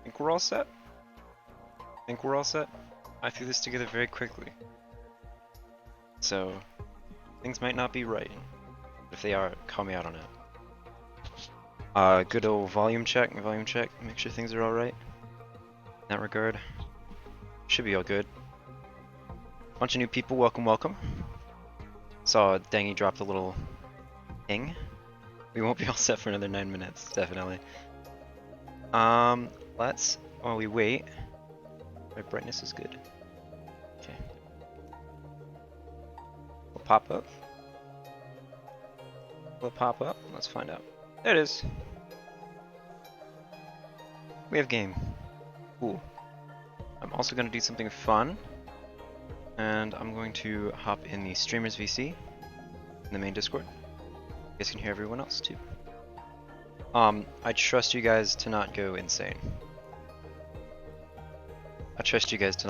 think we're all set. Think we're all set. I threw this together very quickly. So, things might not be right. If they are, call me out on it. Good old volume check, make sure things are alright. In that regard, should be all good. Bunch of new people, welcome, welcome. Saw Dangy dropped a little thing. We won't be all set for another 9 minutes, definitely. While we wait, my brightness is good. Okay. Will pop up. Will it pop up? Let's find out. There it is. We have game. Cool. I'm also going to do something fun. And I'm going to hop in the Streamers VC in the main Discord. You guys can hear everyone else too. I trust you guys to not go insane. I trust you guys to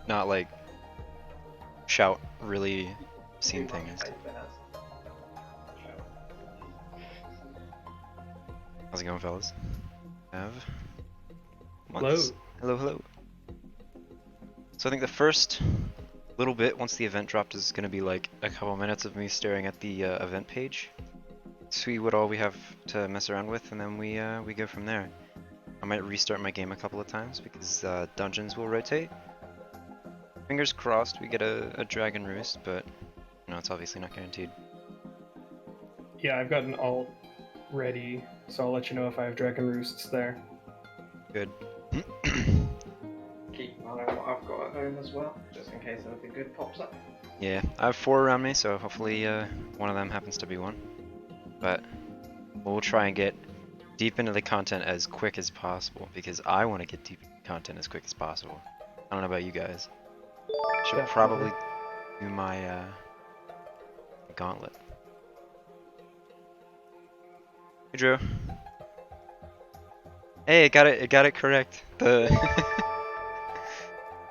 not like shout really obscene things. How's it going, fellas? Hello. Hello. So I think the first little bit, once the event dropped, is going to be like a couple minutes of me staring at the event page, see what all we have to mess around with, and then we go from there. I might restart my game a couple of times because dungeons will rotate. Fingers crossed we get a dragon roost, but it's obviously not guaranteed. Yeah, I've got an alt ready, so I'll let you know if I have dragon roosts there. Good. Keep an eye on what I've got at home as well, just in case anything good pops up. Yeah, I have 4 around me, so hopefully one of them happens to be one. But we'll try and get deep into the content as quick as possible, because I want to get deep into the content as quick as possible. I don't know about you guys. Should Definitely. probably do my gauntlet. Hey Drew. Hey, it got it correct.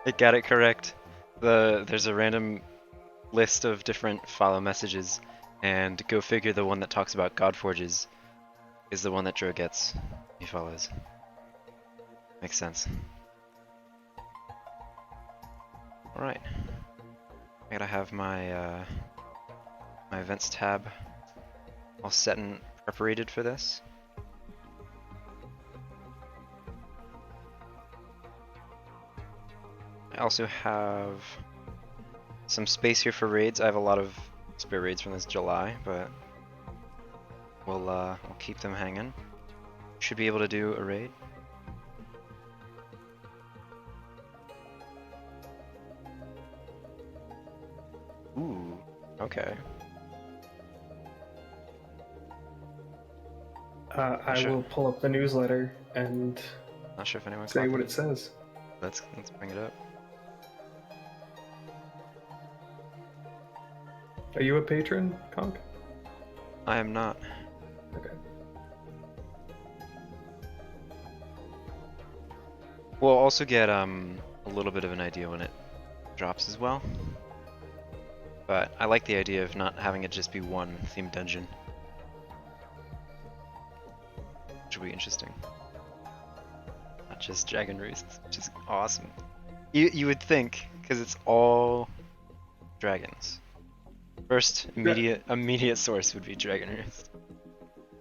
It got it correct. There's a random list of different follow messages, and go figure, the one that talks about Godforges is the one that Drew gets. He follows. Makes sense. Alright. I gotta have my my events tab all set and preparated for this. I also have some space here for raids. I have a lot of spare raids from this July, but we'll keep them hanging. Should be able to do a raid. Ooh, okay. I Sure. will pull up the newsletter and Not sure if anyone say caught what that. it says. Let's bring it up. Are you a patron, Conk? I am not. Okay. We'll also get a little bit of an idea when it drops as well. But I like the idea of not having it just be one themed dungeon. Which will be interesting. Not just dragon roosts, which is awesome. You would think, because it's all dragons. First immediate source would be dragon roost.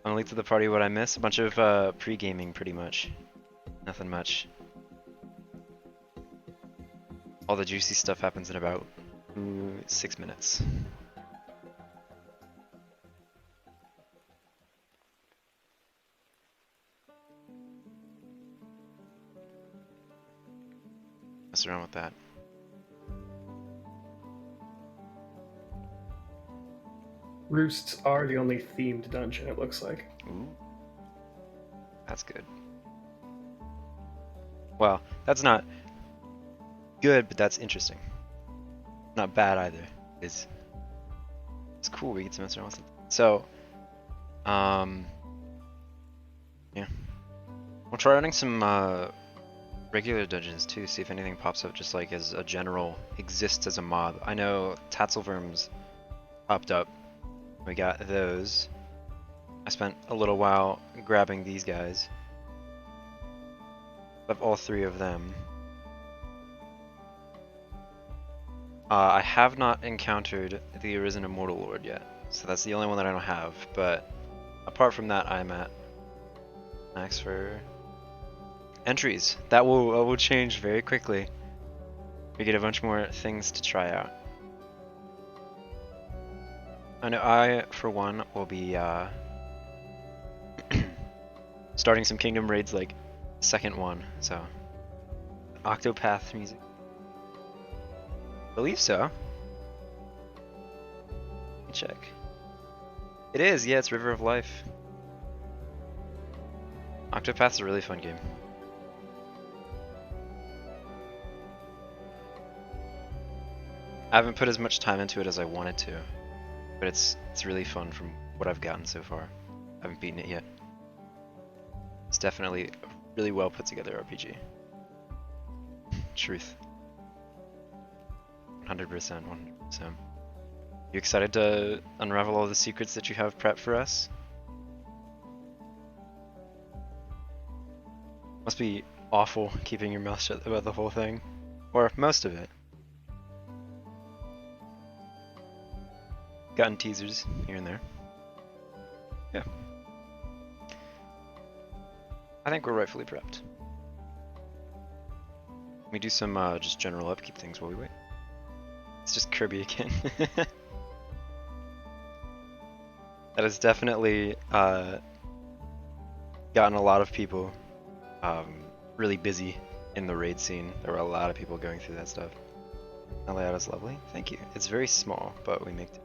I'm late to the party. What I miss? A bunch of pre-gaming, pretty much. Nothing much. All the juicy stuff happens in about 6 minutes. Mess around with that. Roosts are the only themed dungeon, it looks like. Ooh. That's good. Well, that's not good, but that's interesting. Not bad either. It's cool, we get to mess around with it. So, yeah. We'll try running some regular dungeons too, see if anything pops up just like as a general exists as a mob. I know Tatzelworms popped up. We got those. I spent a little while grabbing these guys. Of all three of them. I have not encountered the Arisen Immortal Lord yet, so that's the only one that I don't have, but apart from that, I'm at max for entries. That will change very quickly. We get a bunch more things to try out. I know I, for one, will be starting some Kingdom raids like second one, so Octopath music. I believe so. Let me check. It is, yeah, it's River of Life. Octopath's a really fun game. I haven't put as much time into it as I wanted to, but it's really fun from what I've gotten so far. I haven't beaten it yet. It's definitely a really well put together RPG. Truth. 100%, 100%. You excited to unravel all the secrets that you have prepped for us? Must be awful keeping your mouth shut about the whole thing. Or most of it. Gotten teasers here and there. Yeah. I think we're rightfully prepped. Let me do some just general upkeep things while we wait. It's just Kirby again. That has definitely gotten a lot of people really busy in the raid scene. There were a lot of people going through that stuff. That layout is lovely. Thank you. It's very small, but we make it.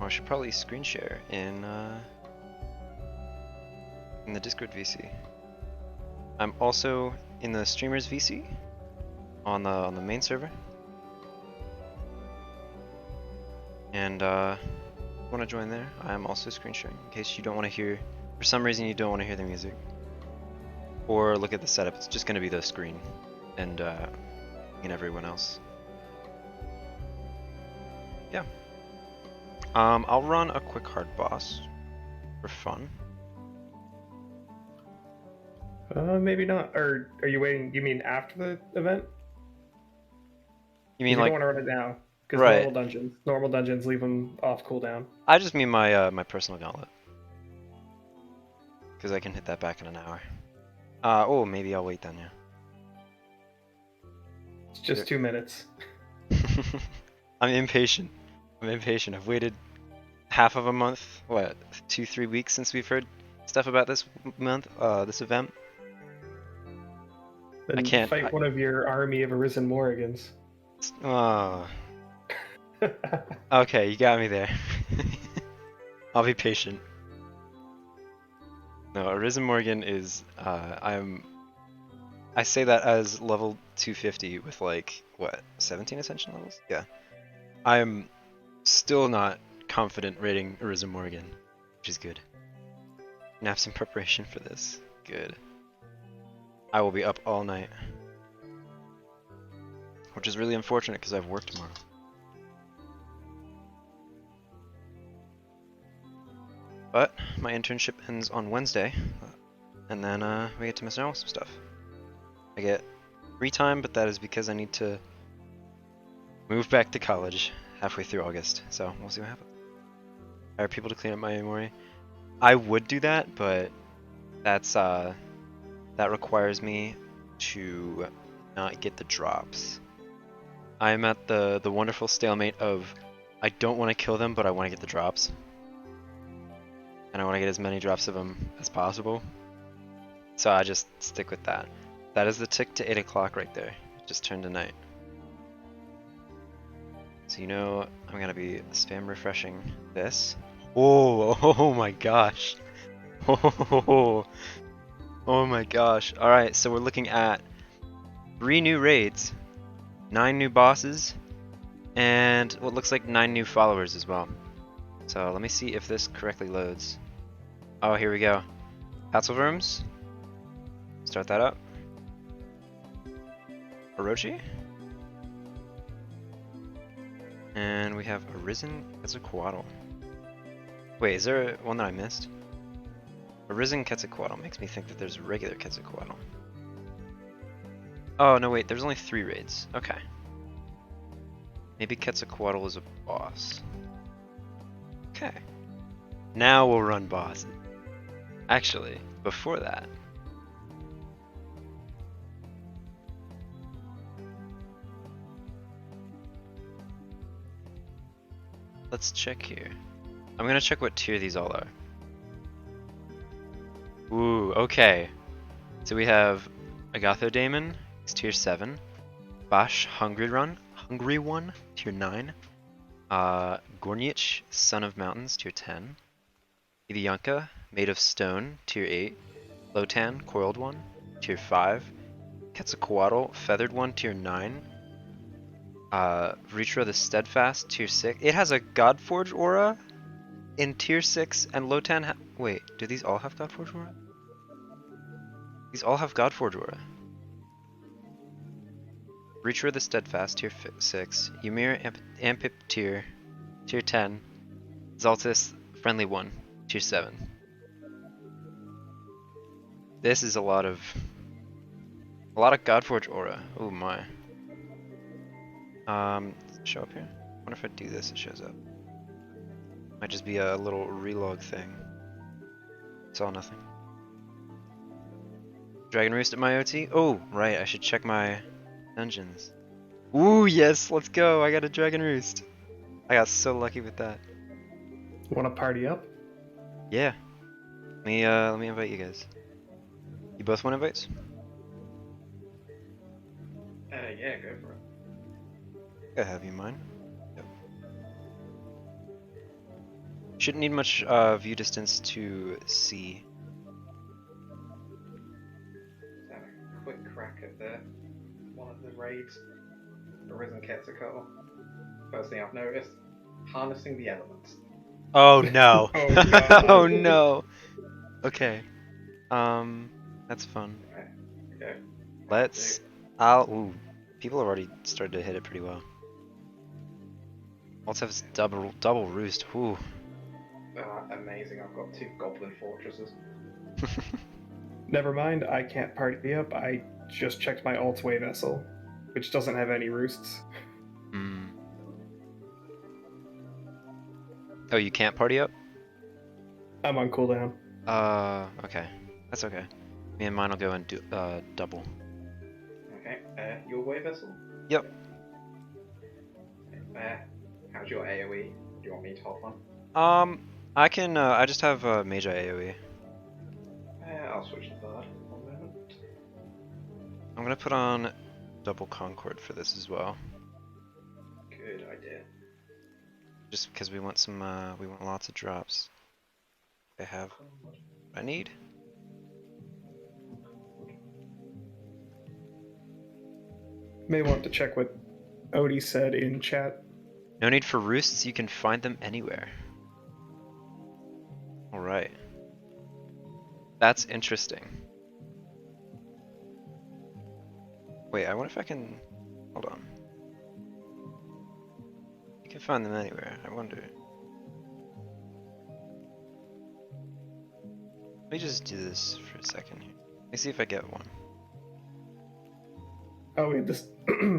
Oh, I should probably screen share in the Discord VC. I'm also in the streamers VC on the main server. And if you want to join there, I am also screen sharing in case you don't want to hear, for some reason you don't want to hear the music. Or look at the setup, it's just going to be the screen and everyone else. Yeah. I'll run a quick hard boss for fun. Maybe not. Or are you waiting? You mean after the event? You mean You like, don't want to run it now because right? normal dungeons leave them off cooldown. I just mean my my personal gauntlet, because I can hit that back in an hour. Oh, maybe I'll wait then, yeah. It's just 2 minutes. I'm impatient. I'm impatient. I've waited half of a month, what, 2-3 weeks since we've heard stuff about this month, this event. Then I can't. fight one of your army of Arisen Morrigans. Oh. Okay, you got me there. I'll be patient. No, Arisen Morgan is, I say that as level 250 with like, what, 17 ascension levels? Yeah. I'm still not confident rating Arisen Morgan, which is good. And have some preparation for this. Good. I will be up all night. Which is really unfortunate because I have work tomorrow. But my internship ends on Wednesday, and then we get to mess around with some stuff. I get free time, but that is because I need to move back to college halfway through August, so we'll see what happens. Hire people to clean up my memory. I would do that, but that's that requires me to not get the drops. I'm at the wonderful stalemate of I don't want to kill them, but I want to get the drops. And I want to get as many drops of them as possible. So I just stick with that. That is the tick to 8 o'clock right there. It just turned to night. So you know I'm going to be spam refreshing this. Oh, oh my gosh. Oh, oh my gosh. Alright, so we're looking at 3 new raids, 9 new bosses, and what looks like 9 new followers as well. So let me see if this correctly loads. Oh, here we go. Hatzelworms. Start that up. Orochi. And we have Arisen as a Quaddle. Wait, is there one that I missed? A Risen Quetzalcoatl makes me think that there's a regular Quetzalcoatl. Oh, no, wait, there's only 3 raids. Okay. Maybe Quetzalcoatl is a boss. Okay. Now we'll run boss. Actually, before that. Let's check here. I'm gonna check what tier these all are. Ooh, okay. So we have Agatho Daemon, he's tier 7. Bash Hungry One, tier 9. Gornich, Son of Mountains, tier 10. Idianka, Made of Stone, tier 8. Lotan, Coiled One, tier 5. Quetzalcoatl, Feathered One, tier 9. Vritra the Steadfast, tier 6. It has a Godforge aura in tier 6, and Lotan wait, do these all have Godforge aura? These all have Godforge aura. Vritra the Steadfast, tier 6. Ymir Ampip tier 10. Xaltis, Friendly One, tier 7. This is a lot of Godforge aura. Oh my. Show up here? I wonder if I do this, it shows up. Might just be a little relog thing. It's all nothing. Dragon Roost at my OT? Oh, right, I should check my dungeons. Ooh, yes, let's go. I got a Dragon Roost. I got so lucky with that. Want to party up? Yeah. Let me invite you guys. You both want invites? Yeah, go for it. I have you mine. Yep. Shouldn't need much view distance to see. Let's have a quick crack at one of the raids. The Risen Quetzalcoatl. First thing I've noticed, harnessing the elements. Oh no. Oh, God. Oh no. Okay. That's fun. Right, okay. Ooh. People have already started to hit it pretty well. Also have double roost. Ooh. Amazing, I've got 2 goblin fortresses. Never mind, I can't party up. I just checked my alt way vessel, which doesn't have any roosts. Hmm. Oh, you can't party up? I'm on cooldown. Okay. That's okay. Me and mine will go and do double. Okay, your way vessel? Yep. How's your AoE? Do you want me to hop on? I can I just have Magi AoE. I'll switch to Bard. 1 moment. I'm gonna put on double Concord for this as well. Good idea. Just because we want lots of drops. I have what I need. May want to check what Odie said in chat. No need for roosts, you can find them anywhere. Alright. That's interesting. Wait, I wonder if I can... Hold on. You can find them anywhere, I wonder. Let me just do this for a second here. Let me see if I get one. Oh, we had this.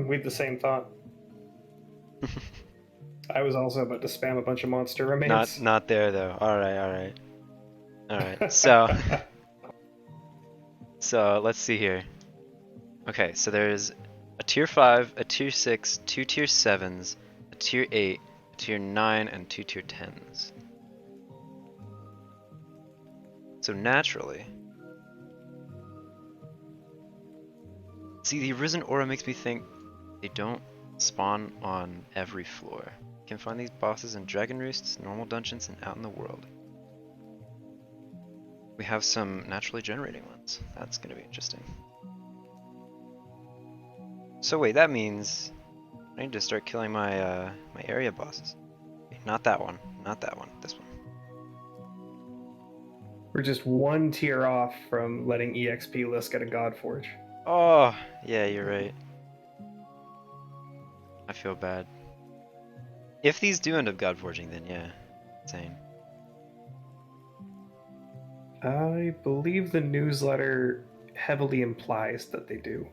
We had the same thought. I was also about to spam a bunch of monster remains. Not there though. Alright. So let's see here. Okay, so there's a tier 5, a tier 6, 2 tier 7s, a tier 8, a tier 9, and 2 tier 10s. So naturally... See, the Arisen Aura makes me think they don't spawn on every floor. You can find these bosses in Dragon Roosts, normal dungeons, and out in the world. We have some naturally generating ones. That's gonna be interesting. So wait, that means I need to start killing my my area bosses. Not that one. Not that one. This one. We're just 1 tier off from letting EXP list get a Godforge. Oh, yeah, you're right. I feel bad. If these do end up Godforging, then yeah, insane. I believe the newsletter heavily implies that they do.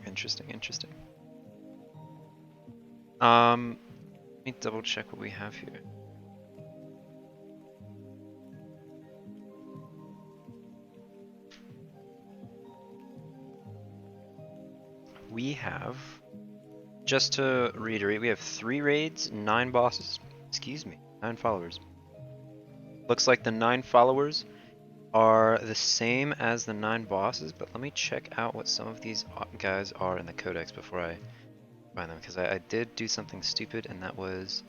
Interesting, interesting. Let me double check what we have here. We have, just to reiterate, we have 3 raids, 9 bosses. Excuse me, 9 followers. Looks like the 9 followers are the same as the 9 bosses, but let me check out what some of these guys are in the codex before I find them, because I did do something stupid, and that was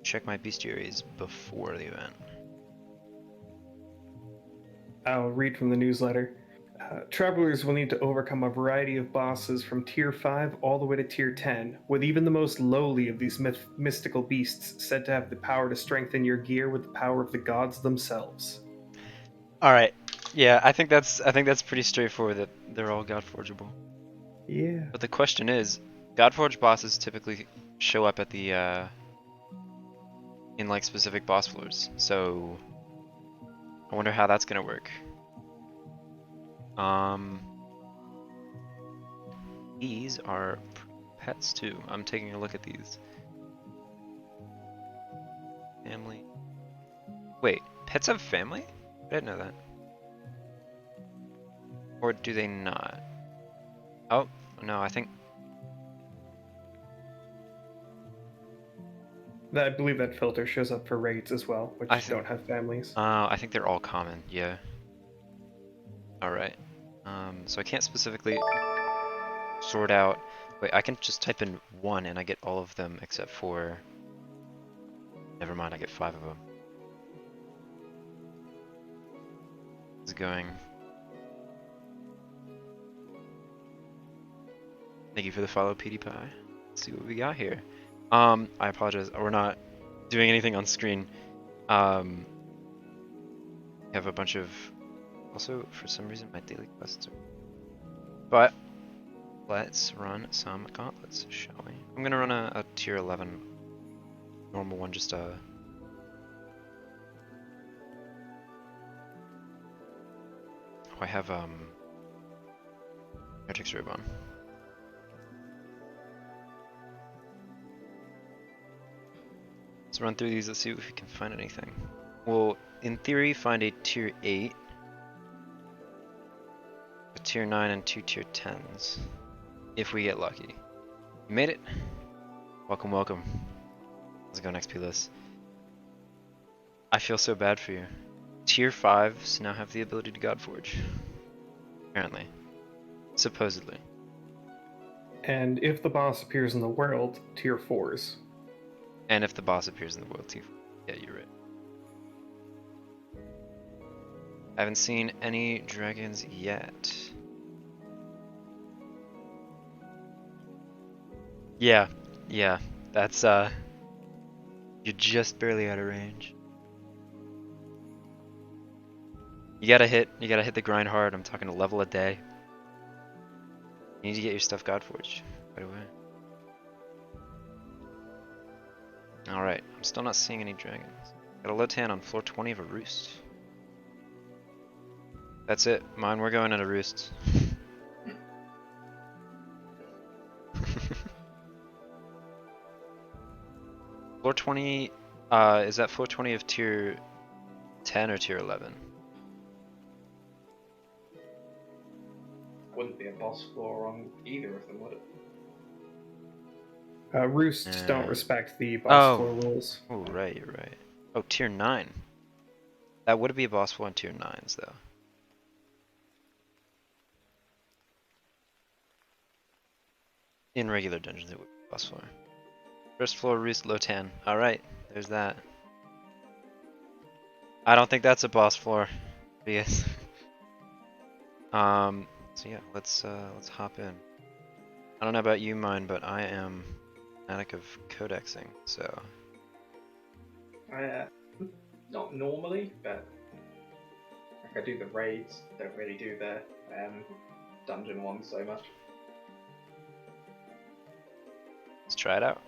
check my bestiaries before the event. I'll read from the newsletter. Travelers will need to overcome a variety of bosses from Tier 5 all the way to Tier 10, with even the most lowly of these mystical beasts said to have the power to strengthen your gear with the power of the gods themselves. All right, yeah, I think that's pretty straightforward that they're all godforgeable. Yeah. But the question is, godforge bosses typically show up at the in like specific boss floors, so I wonder how that's gonna work. These are pets too. I'm taking a look at these. Family. Wait, pets have family? I didn't know that. Or do they not? Oh, no, I think. I believe that filter shows up for raids as well, I which think. don't have families. I think they're all common. Yeah. All right. So I can't specifically sort out. Wait, I can just type in 1 and I get all of them except for. Never mind, I get 5 of them. It's going. Thank you for the follow, PewDiePie. Let's see what we got here. I apologize. We're not doing anything on screen. We have a bunch of. Also, for some reason, my daily quests are. But let's run some gauntlets, shall we? I'm gonna run a tier 11 normal one, just Oh, I have Heretics Robe on. Let's run through these. Let's see if we can find anything. We'll, in theory, find a tier 8, a tier 9, and 2 tier 10s. If we get lucky. You made it. Welcome, welcome. Let's go next, P-list. I feel so bad for you. Tier 5s now have the ability to Godforge. Apparently. Supposedly. And if the boss appears in the world, Tier 4s. And if the boss appears in the world, too. Yeah, you're right. I haven't seen any dragons yet. Yeah, yeah. That's, you're just barely out of range. You gotta hit the grind hard. I'm talking a level a day. You need to get your stuff Godforged right away. Alright, I'm still not seeing any dragons. Got a low tan on floor 20 of a roost. That's it. Mine, we're going at a roost. Floor 20, is that floor 20 of tier 10 or tier 11? Wouldn't be a boss floor on either of them, would it? Roosts don't respect the boss Oh. floor rules. Oh, right, you're right. Oh, tier 9. That would be a boss floor on tier 9s, though. In regular dungeons, it would be boss floor. First floor, Roost, low 10. Alright, there's that. I don't think that's a boss floor. Yes. So yeah, let's hop in. I don't know about you, mine, but I am fanatic of codexing, so. Not normally, but like I do the raids, don't really do the dungeon ones so much. Let's try it out.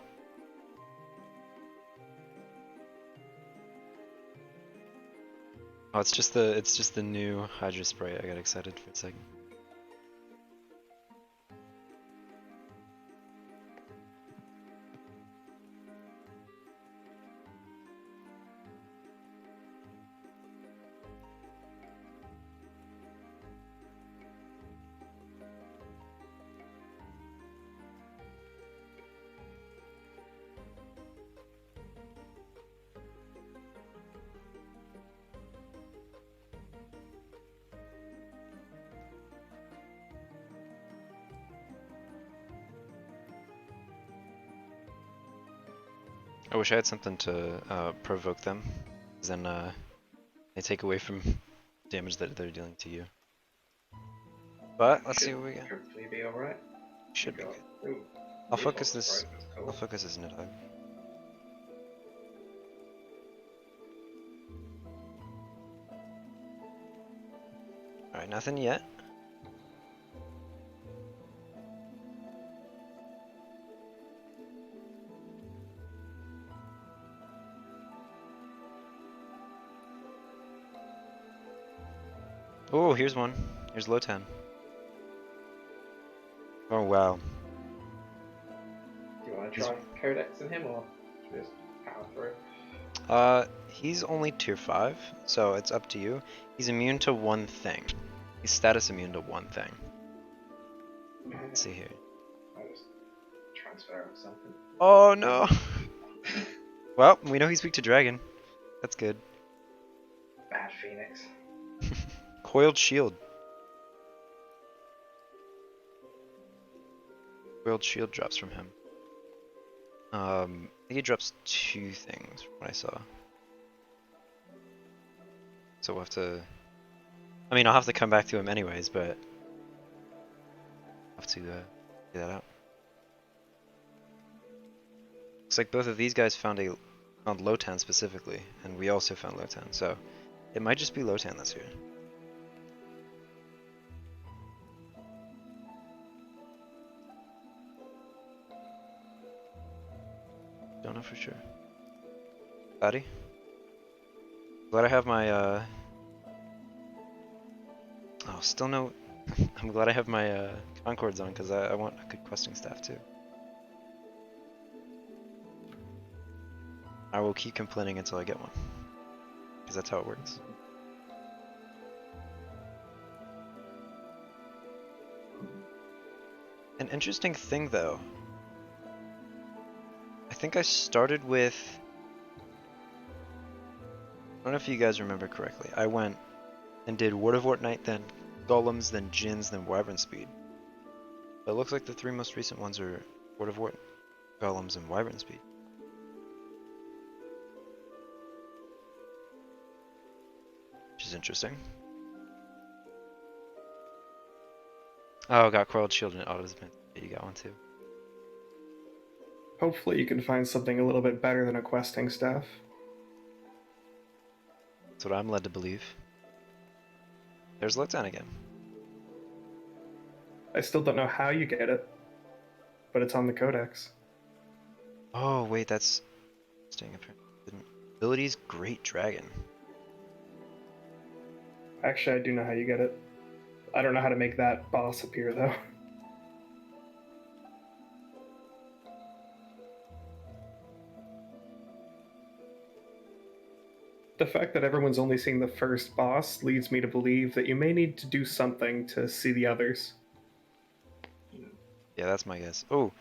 Oh, it's just the new Hydra spray. I got excited for a second. I wish I had something to provoke them, 'cause then they take away from damage that they're dealing to you. But let's see what we get. Hopefully be alright. Should be good. Ooh, I'll Nidhogg focus this. sprite, that's cool. I'll focus this Nidhogg. All right, nothing yet. Oh, here's one. Here's Lotan. Oh wow. Do you want to try Codex in him or just power through? He's only tier 5, so it's up to you. He's immune to one thing. He's status immune to one thing. Let's see here. I'll just transfer him something. Oh no! Well, we know he's weak to dragon. That's good. Bad Phoenix. Coiled shield. Coiled shield drops from him. I think he drops 2 things from what I saw. So we'll have to... I mean, I'll have to come back to him anyways, but... I'll have to figure that out. Looks like both of these guys found Lotan specifically, and we also found Lotan, so... It might just be Lotan this year. Don't know for sure. Patty? Glad I have my, Oh, still no... I'm glad I have my, Concords on, because I want a good questing staff, too. I will keep complaining until I get one. Because that's how it works. An interesting thing, though. I think I started with... I don't know if you guys remember correctly. I went and did Word of Fortnite, then Golems, then Djinns, then Wyvern Speed. But it looks like the 3 most recent ones are Word of Wart, Golems, and Wyvern Speed. Which is interesting. Oh, got Coiled Shield and Autos. Yeah, you got one too. Hopefully, you can find something a little bit better than a questing staff. That's what I'm led to believe. There's Lotan again. I still don't know how you get it, but it's on the codex. Oh, wait, that's... Staying apparent. Abilities, Great Dragon. Actually, I do know how you get it. I don't know how to make that boss appear, though. The fact that everyone's only seeing the first boss leads me to believe that you may need to do something to see the others. Yeah, that's my guess. Oh,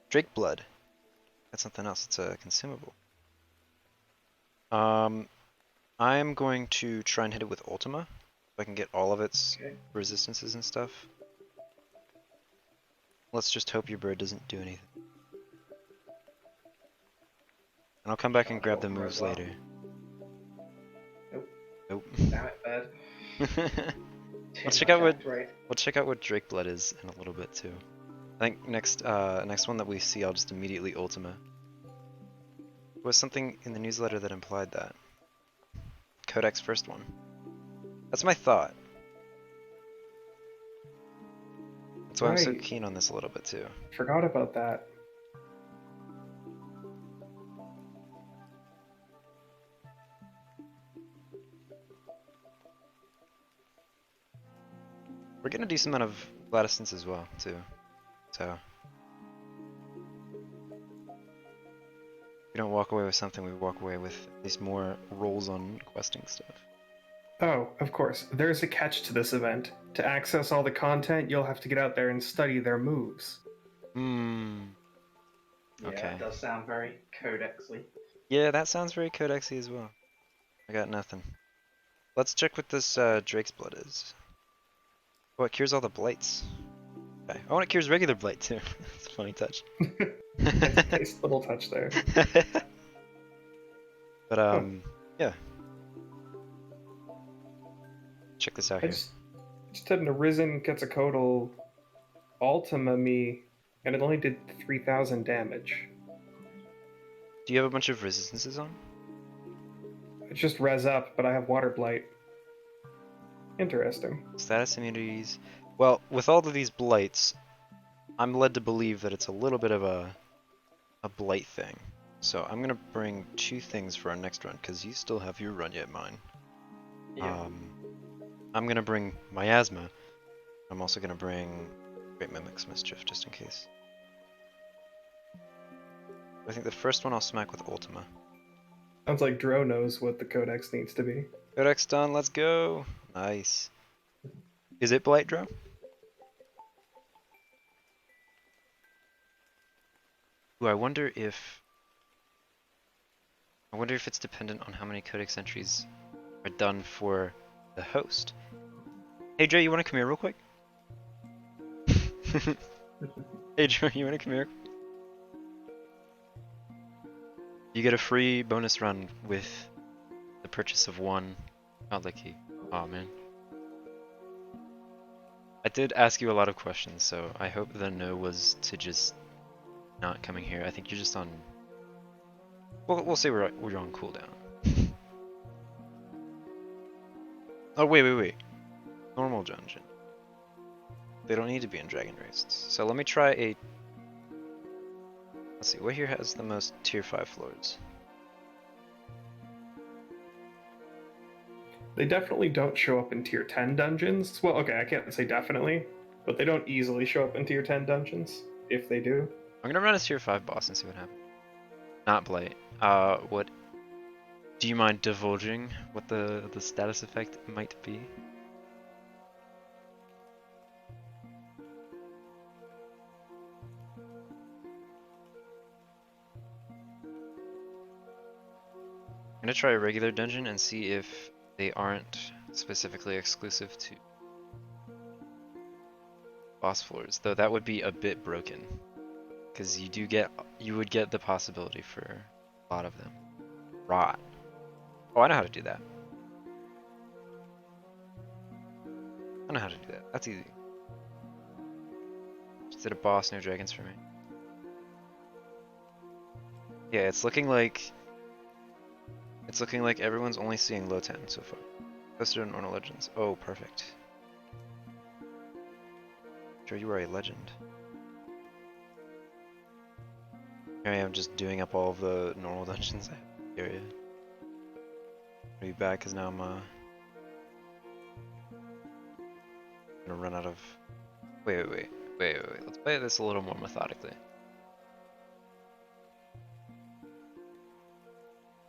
Drake Blood. That's something else. It's a consumable. I'm going to try and hit it with Ultima, so I can get all of its resistances and stuff. Let's just hope your bird doesn't do anything. And I'll come back and grab the moves later. Nope. Nope. Damn it, bird. Let's check out what Drake Blood is in a little bit too. I think next one that we see, I'll just immediately Ultima. There was something in the newsletter that implied that. Codex first one. That's my thought. That's why I'm so keen on this a little bit too. Forgot about that. We're getting a decent amount of Gladysons as well, too. So we don't walk away with something, we walk away with at least more rolls on questing stuff. Oh, of course. There's a catch to this event. To access all the content, you'll have to get out there and study their moves. Hmm. Yeah, Okay. it does sound very codexy. Yeah, that sounds very codexy as well. I got nothing. Let's check what this Drake's blood is. Oh, it cures all the blights. Okay. Oh, and it cures regular blight too. It's a funny touch. Nice, nice little touch there. But Oh, yeah. Check this out I here. just had an Arisen Quetzalcoatl Ultima me, and it only did 3,000 damage. Do you have a bunch of resistances on? It's just res up, but I have Water Blight. Interesting. Status immunities. Well, with all of these blights, I'm led to believe that it's a little bit of a blight thing. So I'm gonna bring 2 things for our next run, because you still have your run yet, mine. Yeah. I'm gonna bring Miasma. I'm also gonna bring Great Mimic's Mischief, just in case. I think the first one I'll smack with Ultima. Sounds like Dro knows what the Codex needs to be. Codex done, let's go! Nice. Is it Blight Dro? Ooh, I wonder if it's dependent on how many Codex entries are done for the host. Hey Dre, you wanna come here real quick? Hey Dre, you wanna come here? You get a free bonus run with the purchase of 1 godly key. Aw, man. I did ask you a lot of questions, so I hope the no was to just not coming here. I think you're just on... We'll say we're on cooldown. Oh, wait. Normal dungeon. They don't need to be in Dragon Raists. So let me try a... Let's see, what here has the most tier 5 floors? They definitely don't show up in tier 10 dungeons. Well, okay, I can't say definitely, but they don't easily show up in tier 10 dungeons, if they do. I'm gonna run a tier 5 boss and see what happens. Not Blight. What... Do you mind divulging what the status effect might be? I'm gonna try a regular dungeon and see if they aren't specifically exclusive to boss floors, though that would be a bit broken, because you would get the possibility for a lot of them. Rot. Oh, I know how to do that. I know how to do that. That's easy. Just did a boss, no dragons for me. Yeah, it's looking like everyone's only seeing low 10 so far. Posted on Orna Legends. Oh, perfect. Sure, you are a legend. Here I am just doing up all of the normal dungeons I have in the area. I'll be back because now I'm gonna run out of... Wait. Let's play this a little more methodically.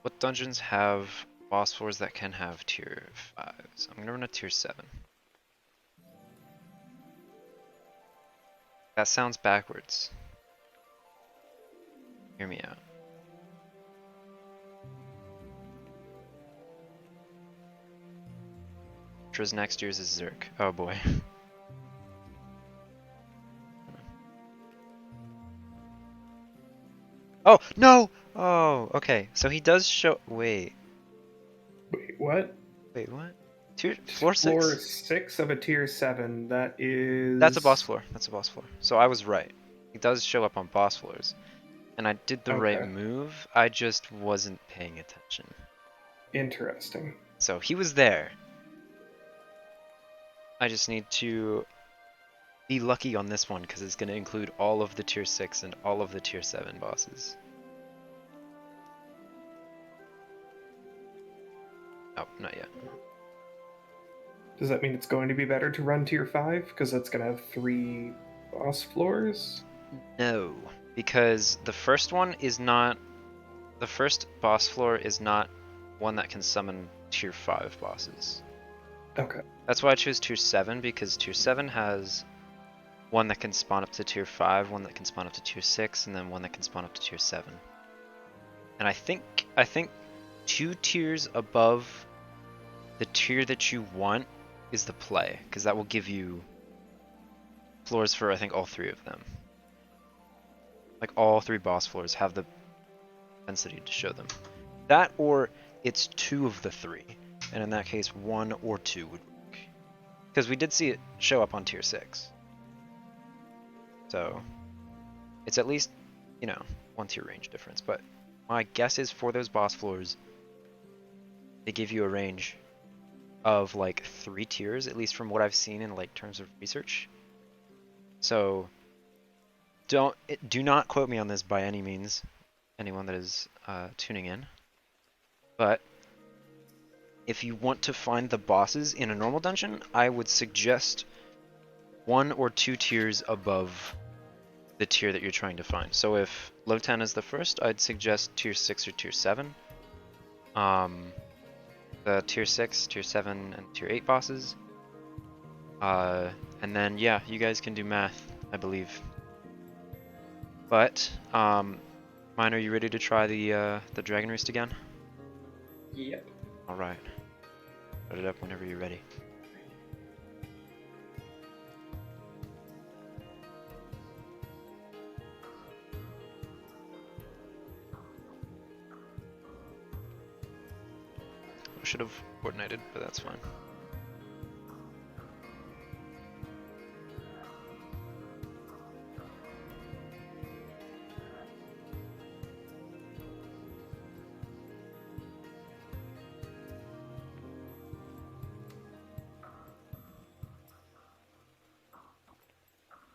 What dungeons have boss floors that can have tier 5s? I'm gonna run a tier 7. That sounds backwards. Hear me out. Triz next year's is Zerk. Oh boy. Oh, no! Oh, okay. So he does show... Wait, What? what? Floor Floor 6? 6 of a tier 7. That is. That's a boss floor. So I was right. He does show up on boss floors. And I did the right Okay. move, I just wasn't paying attention. Interesting. So he was there. I just need to be lucky on this one, because it's going to include all of the tier 6 and all of the tier 7 bosses. Oh, not yet. Does that mean it's going to be better to run tier 5? Because that's going to have 3 boss floors? No, because the first one is not. The first boss floor is not one that can summon tier 5 bosses. Okay. That's why I chose tier 7, because tier 7 has one that can spawn up to tier 5, one that can spawn up to tier 6, and then one that can spawn up to tier 7. And I think 2 tiers above the tier that you want is the play, because that will give you floors for I think all 3 of them. Like all 3 boss floors have the propensity to show them. That or it's 2 of the 3, and in that case 1 or 2 would work. Because we did see it show up on tier 6. So it's at least, 1 tier range difference. But my guess is for those boss floors, they give you a range of like 3 tiers, at least from what I've seen in like terms of research. So do not quote me on this by any means, anyone that is tuning in. But if you want to find the bosses in a normal dungeon, I would suggest 1 or 2 tiers above the tier that you're trying to find. So if low 10 is the first, I'd suggest tier 6 or tier 7. The tier 6, tier 7, and tier 8 bosses. And then, yeah, you guys can do math, I believe. But, Mine, are you ready to try the Dragon Roost again? Yep. Alright. Put it up whenever you're ready. I should have coordinated, but that's fine.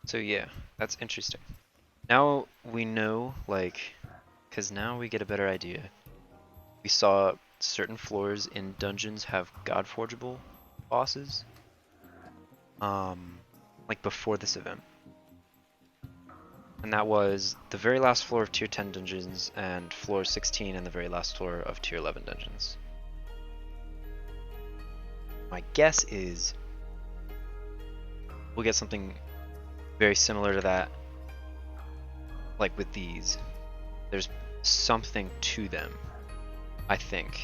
So yeah, that's interesting. Now we know, like, because now we get a better idea. We saw certain floors in dungeons have godforgeable bosses. Like before this event. And that was the very last floor of tier 10 dungeons and floor 16 and the very last floor of tier 11 dungeons. My guess is we'll get something very similar to that, like with these. There's something to them, I think,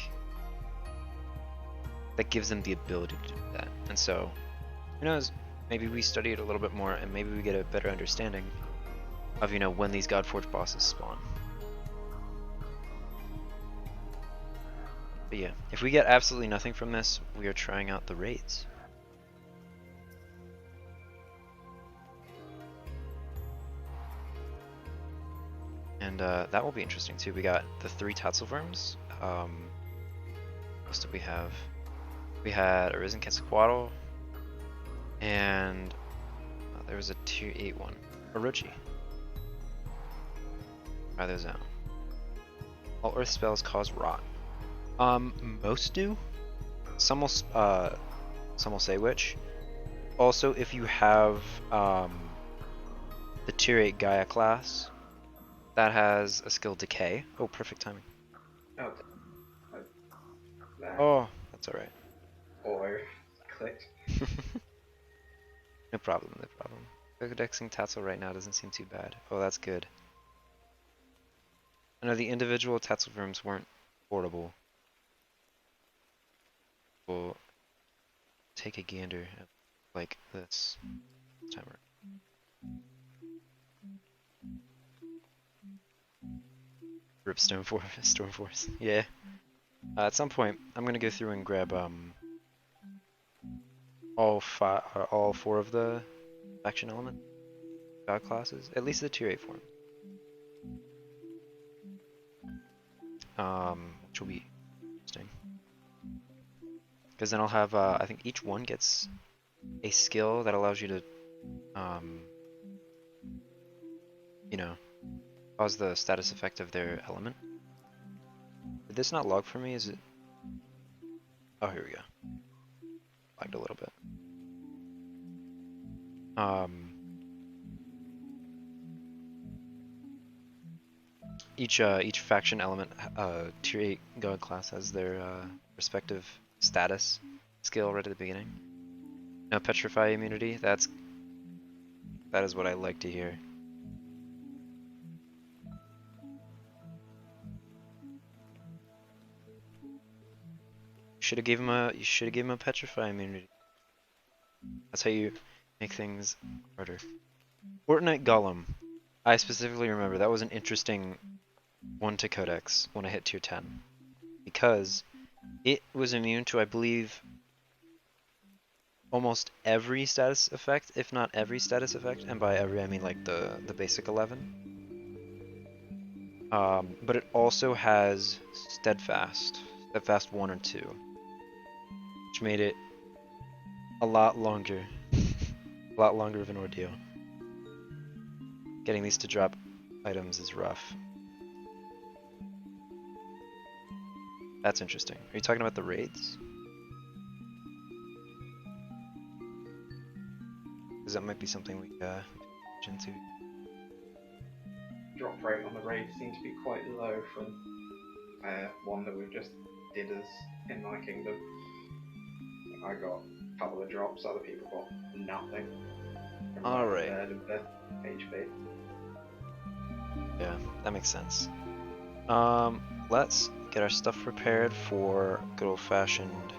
that gives them the ability to do that. And so, who knows, maybe we study it a little bit more and maybe we get a better understanding of, when these Godforged bosses spawn. But yeah, if we get absolutely nothing from this, we are trying out the raids. And that will be interesting too. We got the 3 Tatzelworms. What else did we have? We had Arisen Quetzalcoatl, and there was a tier 8 one, Orochi. Try those out. All earth spells cause rot. Most do. Some will say which. Also, if you have the tier 8 Gaia class, that has a skill Decay. Oh, perfect timing. Oh, that Oh, that's alright. auto clicked. No problem, no problem. Codexing Tatzel right now doesn't seem too bad. Oh, that's good. I know the individual Tatzelworms weren't portable. We'll take a gander at like this timer. Rip Stormforce. Yeah. At some point, I'm gonna go through and grab all 4 of the faction element god classes, at least the tier 8 form. Which will be interesting. Because then I'll have, I think each one gets a skill that allows you to, cause the status effect of their element. Did this not log for me? Is it? Oh, here we go. lagged a little bit. Each faction element, tier 8 god class has their respective status skill right at the beginning. No petrify immunity. That is what I like to hear. You should have gave him a petrify immunity. That's how you make things harder. Fortnite Golem. I specifically remember that was an interesting one to Codex when I hit tier 10. Because it was immune to, I believe, almost every status effect, if not every status effect, and by every I mean like the basic 11. But it also has Steadfast 1 or 2, which made it a lot longer, a lot longer of an ordeal. Getting these to drop items is rough. That's interesting. Are you talking about the raids? Because that might be something we look into. Drop rate on the raid seems to be quite low from one that we just did as in my kingdom. I got a couple of drops, other people got nothing. Alright. A third of the HP. Yeah, that makes sense. Let's get our stuff prepared for good old-fashioned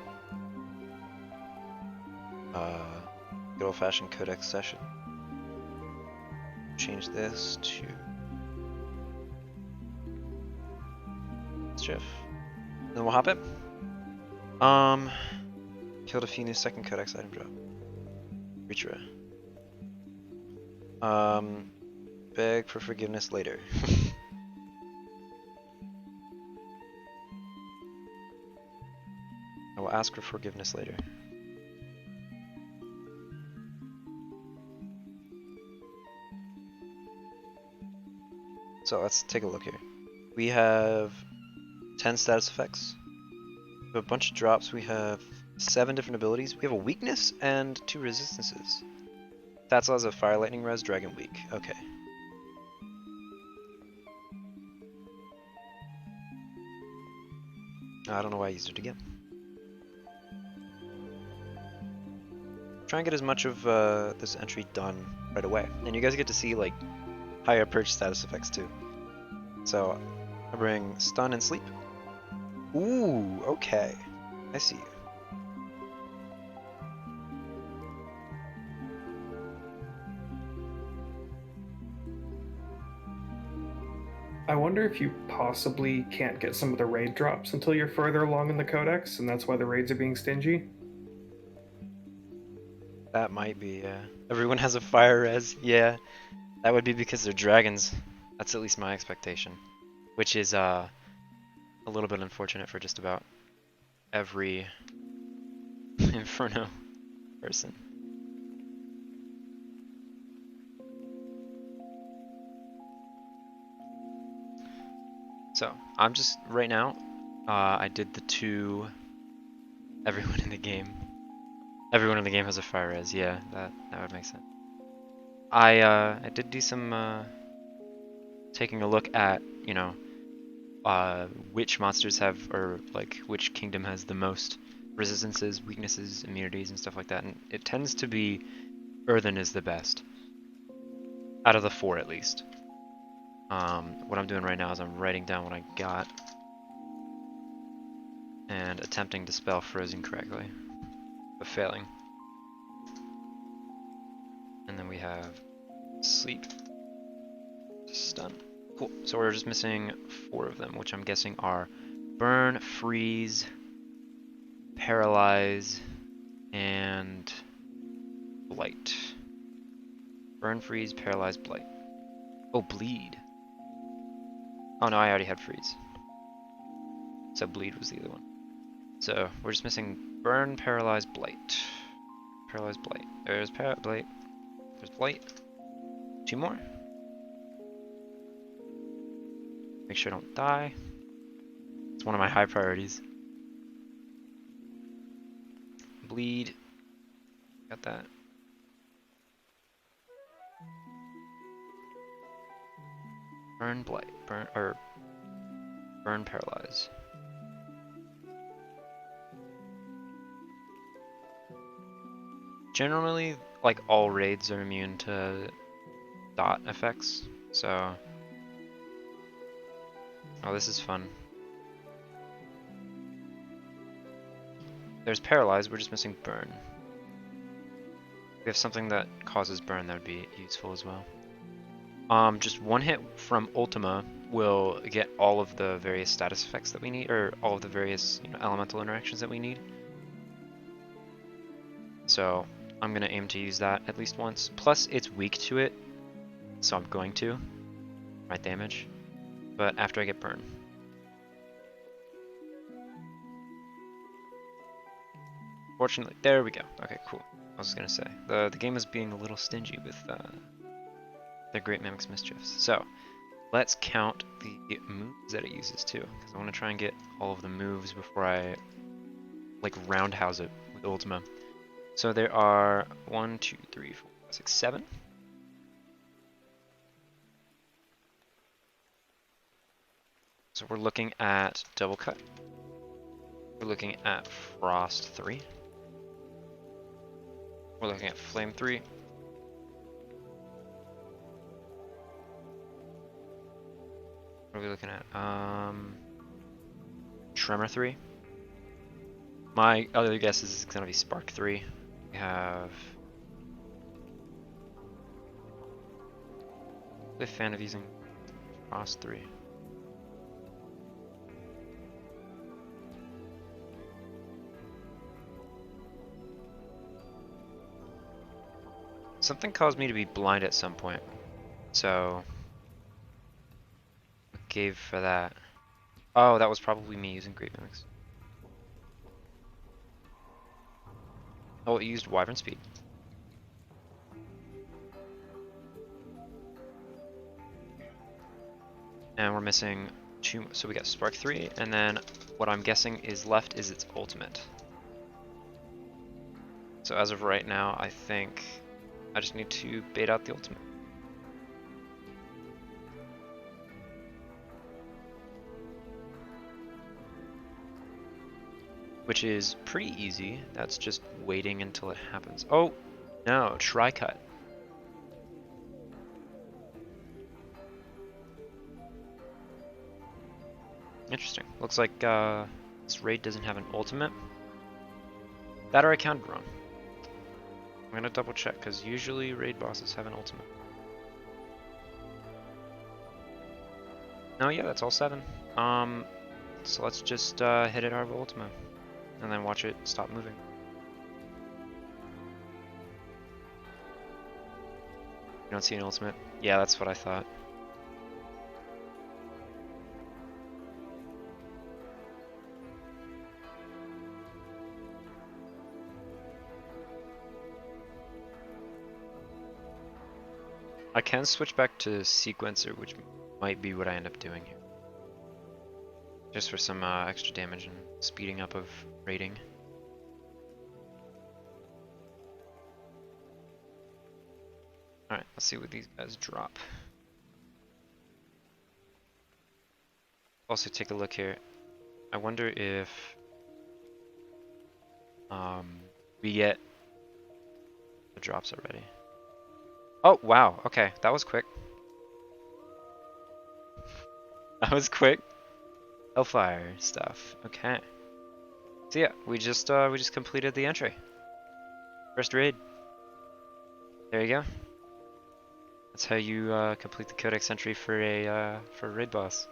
codex session. Change this to Mischief. Then we'll hop in. Killed a few new second codex item drop. Retra. Beg for forgiveness later. I will ask for forgiveness later. So let's take a look here. We have 10 status effects. We have a bunch of drops. We have 7 different abilities. We have a weakness and 2 resistances. That's as a fire, lightning, res, dragon, weak. Okay. I don't know why I used it again. Try and get as much of this entry done right away. And you guys get to see like higher perch status effects too. So I bring stun and sleep. Ooh, okay. I see you. I wonder if you possibly can't get some of the raid drops until you're further along in the codex, and that's why the raids are being stingy. That might be, yeah. Everyone has a fire res, yeah. That would be because they're dragons. That's at least my expectation. Which is a little bit unfortunate for just about every Inferno person. So, I'm just, right now, I did the 2, everyone in the game. Everyone in the game has a fire res, yeah, that would make sense. I did do some, taking a look at, you know, which monsters have, or like, which kingdom has the most resistances, weaknesses, immunities, and stuff like that, and it tends to be Earthen is the best. Out of the 4, at least. What I'm doing right now is I'm writing down what I got and attempting to spell frozen correctly, but failing. And then we have sleep, stun. Cool, so we're just missing 4 of them, which I'm guessing are burn, freeze, paralyze, and blight. Burn, freeze, paralyze, blight. Oh, bleed. Oh no, I already had freeze. So bleed was the other one. So we're just missing burn, paralyze, blight. Paralyze, blight. There's blight. There's blight. 2 more. Make sure I don't die. It's one of my high priorities. Bleed Got that. Burn blight. Burn paralyze. Generally, like all raids are immune to dot effects, so. Oh, this is fun. There's paralyze, we're just missing burn. We have something that causes burn that would be useful as well. Just one hit from Ultima will get all of the various status effects that we need, or all of the various elemental interactions that we need. So I'm gonna aim to use that at least once. Plus it's weak to it, so I'm going to. Right damage. But after I get burn. Fortunately, there we go. Okay, cool. I was gonna say, the game is being a little stingy with their Great Mimic's Mischiefs. So, let's count the moves that it uses too, because I want to try and get all of the moves before I like roundhouse it with Ultima. So there are 1, 2, 3, 4, 5, 6, 7. So we're looking at Double Cut. We're looking at Frost 3. We're looking at Flame 3. What are we looking at? Tremor 3. My other guess is it's gonna be Spark 3. We have. I'm a fan of using Frost 3. Something caused me to be blind at some point, so I gave for that. Oh, that was probably me using Great Mimics. Oh, it used Wyvern Speed. And we're missing 2, so we got Spark 3, and then what I'm guessing is left is its ultimate. So as of right now, I think I just need to bait out the ultimate. Which is pretty easy. That's just waiting until it happens. Oh, no, try cut. Interesting. Looks like this raid doesn't have an ultimate. That or I counted wrong. I'm gonna double check because usually raid bosses have an ultimate. No, yeah, that's all 7. So let's just hit it out of ultimate and then watch it stop moving. You don't see an ultimate? Yeah, that's what I thought. I can switch back to sequencer, which might be what I end up doing here. Just for some extra damage and speeding up of raiding. Alright, let's see what these guys drop. Also take a look here. I wonder if we get the drops already. Oh, wow. Okay, that was quick. That was quick. Hellfire stuff. Okay. So yeah, we just completed the entry. First raid. There you go. That's how you complete the codex entry for a raid boss.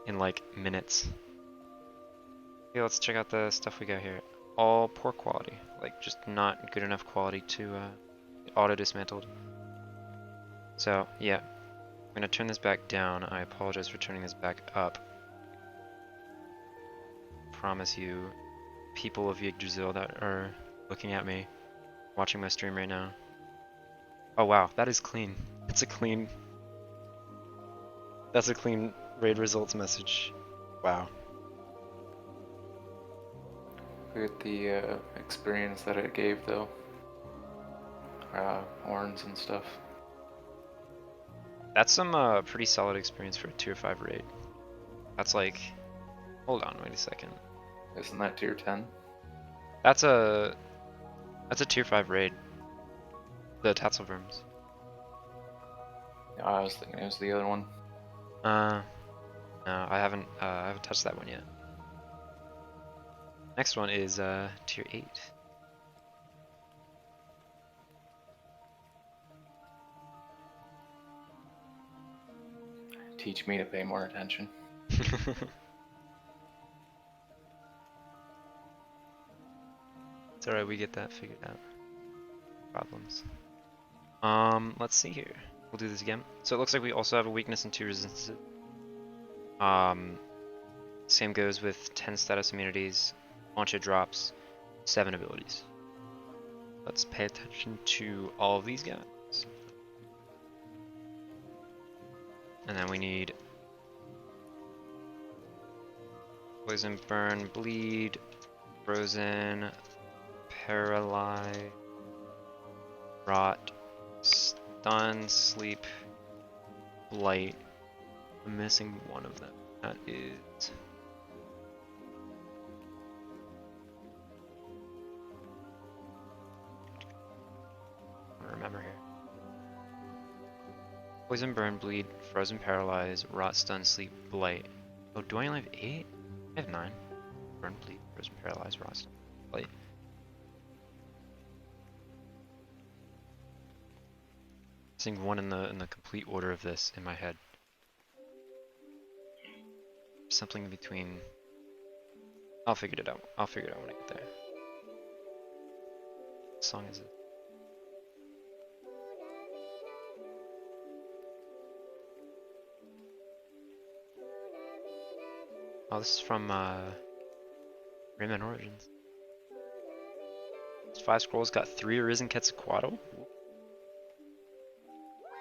In like minutes. Okay, let's check out the stuff we got here. All poor quality, like just not good enough quality to auto dismantled. So yeah, I'm gonna turn this back down. I apologize for turning this back up. Promise you, people of Yggdrasil that are looking at me, watching my stream right now. Oh wow, that is clean. It's a clean. That's a clean raid results message. Wow. Look at the experience that it gave, though. Horns and stuff. That's some pretty solid experience for a tier 5 raid. That's like, hold on, wait a second. Isn't that tier 10? That's a tier 5 raid. The Tatzelworms. I was thinking it was the other one. No, I haven't touched that one yet. Next one is tier 8. Teach me to pay more attention. It's alright, we get that figured out. Problems. Let's see here. We'll do this again. So it looks like we also have a weakness and 2 resistances. Same goes with 10 status immunities, bunch of drops, 7 abilities. Let's pay attention to all of these guys. And then we need poison, burn, bleed, frozen, paralyze, rot, stun, sleep, blight. I'm missing one of them. That is I remember here. Poison, burn, bleed, frozen, paralyze, rot, stun, sleep, blight. Oh, do I only have 8? I have 9. Burn, bleed, frozen, paralyze, rot, stun, blight. Missing one in the complete order of this in my head. Something in between. I'll figure it out. I'll figure it out when I get there. What song is it? Oh, this is from Rayman Origins. This 5 scrolls got 3 Arisen Quetzalcoatl.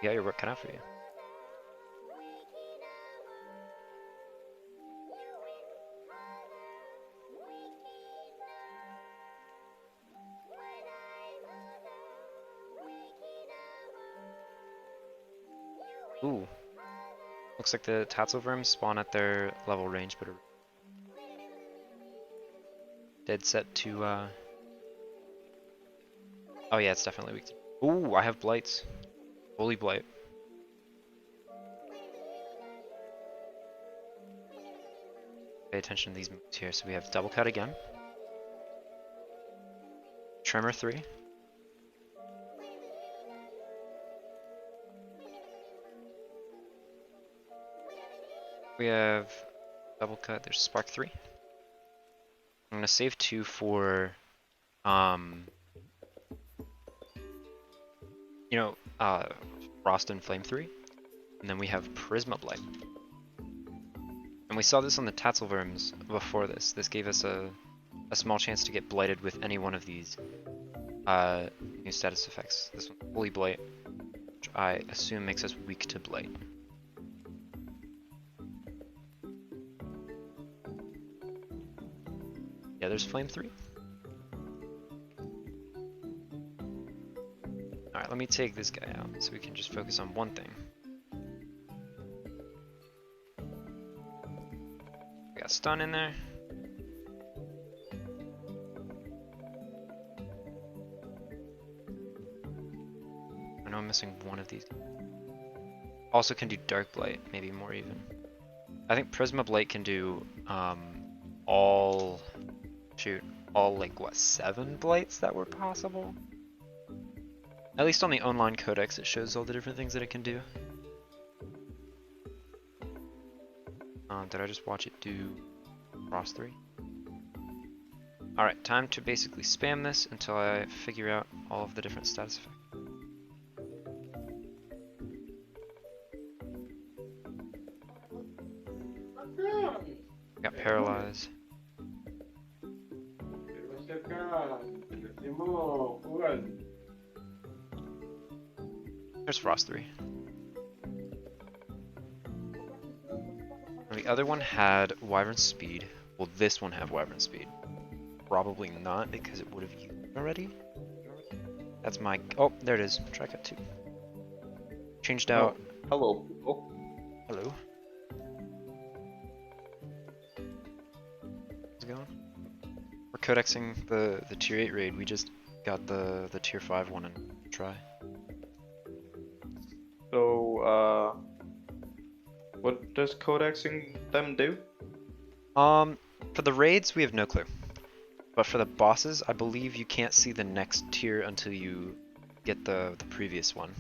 Yeah, your work cut out for you. Ooh. Looks like the Tatzelworms spawn at their level range, but are dead set to oh yeah, it's definitely weak to... Ooh, I have blights. Holy blight. Pay attention to these moves here. So we have double cut again. Tremor 3. We have double cut, there's spark 3. I'm gonna save 2 for you know, Frost and Flame 3. And then we have Prisma Blight. And we saw this on the Tatzelworms before this. This gave us a small chance to get blighted with any one of these new status effects. This one, Holy Blight, which I assume makes us weak to blight. Yeah, there's Flame 3. Alright, let me take this guy out so we can just focus on one thing. We got stun in there. I know I'm missing one of these. Also can do Dark Blight, maybe more even. I think Prisma Blight can do all like what, 7 blights that were possible? At least on the online codex it shows all the different things that it can do. Did I just watch it do Frost 3? Alright, time to basically spam this until I figure out all of the different status effects. Got paralyzed. There's Frost 3. And the other one had Wyvern Speed. Will this one have Wyvern Speed? probably not because it would have used it already. That's my. Oh, there it is. Try cut 2. Changed out. Hello, people. Hello. How's it going? We're codexing the tier 8 raid. We just got the tier 5 one and try. So, what does codexing them do? For the raids, we have no clue. But for the bosses, I believe you can't see the next tier until you get the previous one.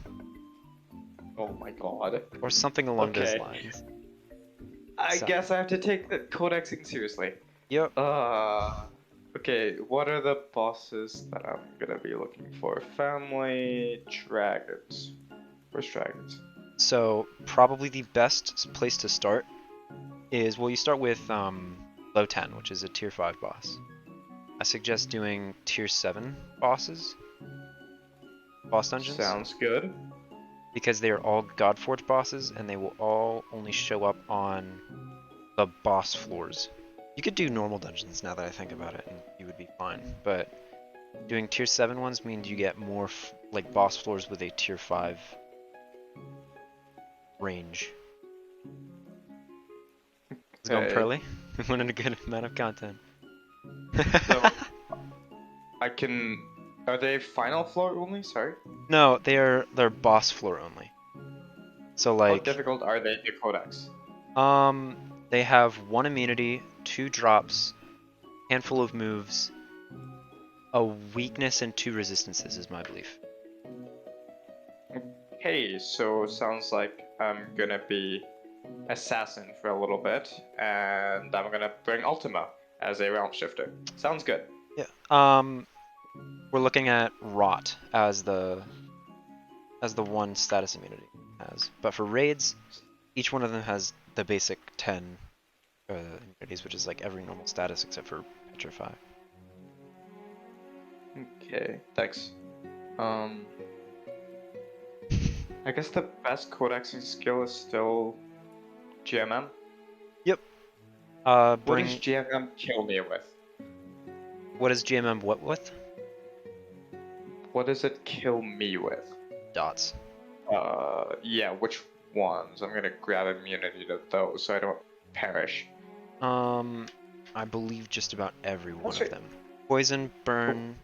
Oh my god. Or something along those Okay. lines. I So- guess I have to take the codexing seriously. Yep. Okay, what are the bosses that I'm gonna be looking for? Family dragons. Where's dragons? So probably the best place to start is, well, you start with low 10, which is a tier 5 boss. I suggest doing tier 7 boss dungeons, Sounds good. because they are all Godforge bosses and they will all only show up on the boss floors. You could do normal dungeons now that I think about it and you would be fine, but doing tier 7 ones means you get more like boss floors with a tier 5 range. It's going Okay. pearly. We wanted a good amount of content. So I can. Are they final floor only? Sorry. No, they're boss floor only. So How like, difficult are they to codex? they have 1 immunity, 2 drops, handful of moves, a weakness, and 2 resistances is my belief. Hey, so sounds like I'm gonna be assassin for a little bit, and I'm gonna bring Ultima as a realm shifter. Sounds good. Yeah. We're looking at rot as the one status immunity it has. But for raids, each one of them has the basic 10 immunities, which is like every normal status except for Petrify. Okay, thanks. I guess the best codexing skill is still GMM. What Bring does GMM kill me with? what is GMM what with? What does it kill me with? Dots. Yeah, which ones? I'm gonna grab immunity to those so I don't perish. I believe just about every one That's of right. them. Poison, burn,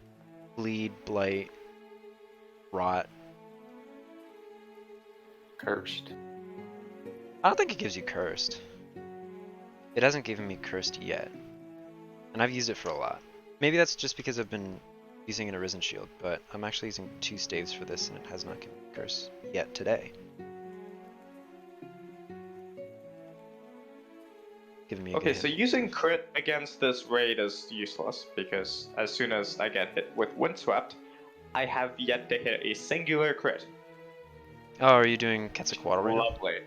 bleed, blight, rot. Cursed. I don't think it gives you cursed. It hasn't given me cursed yet. And I've used it for a lot. Maybe that's just because I've been using an Arisen Shield, but I'm actually using 2 staves for this and it has not given me curse yet today. Giving me a Okay, good so hit. using crit against this raid is useless because as soon as I get hit with Windswept, I have yet to hit a singular crit. Oh, are you doing Quetzalcoatl right now? Lovely.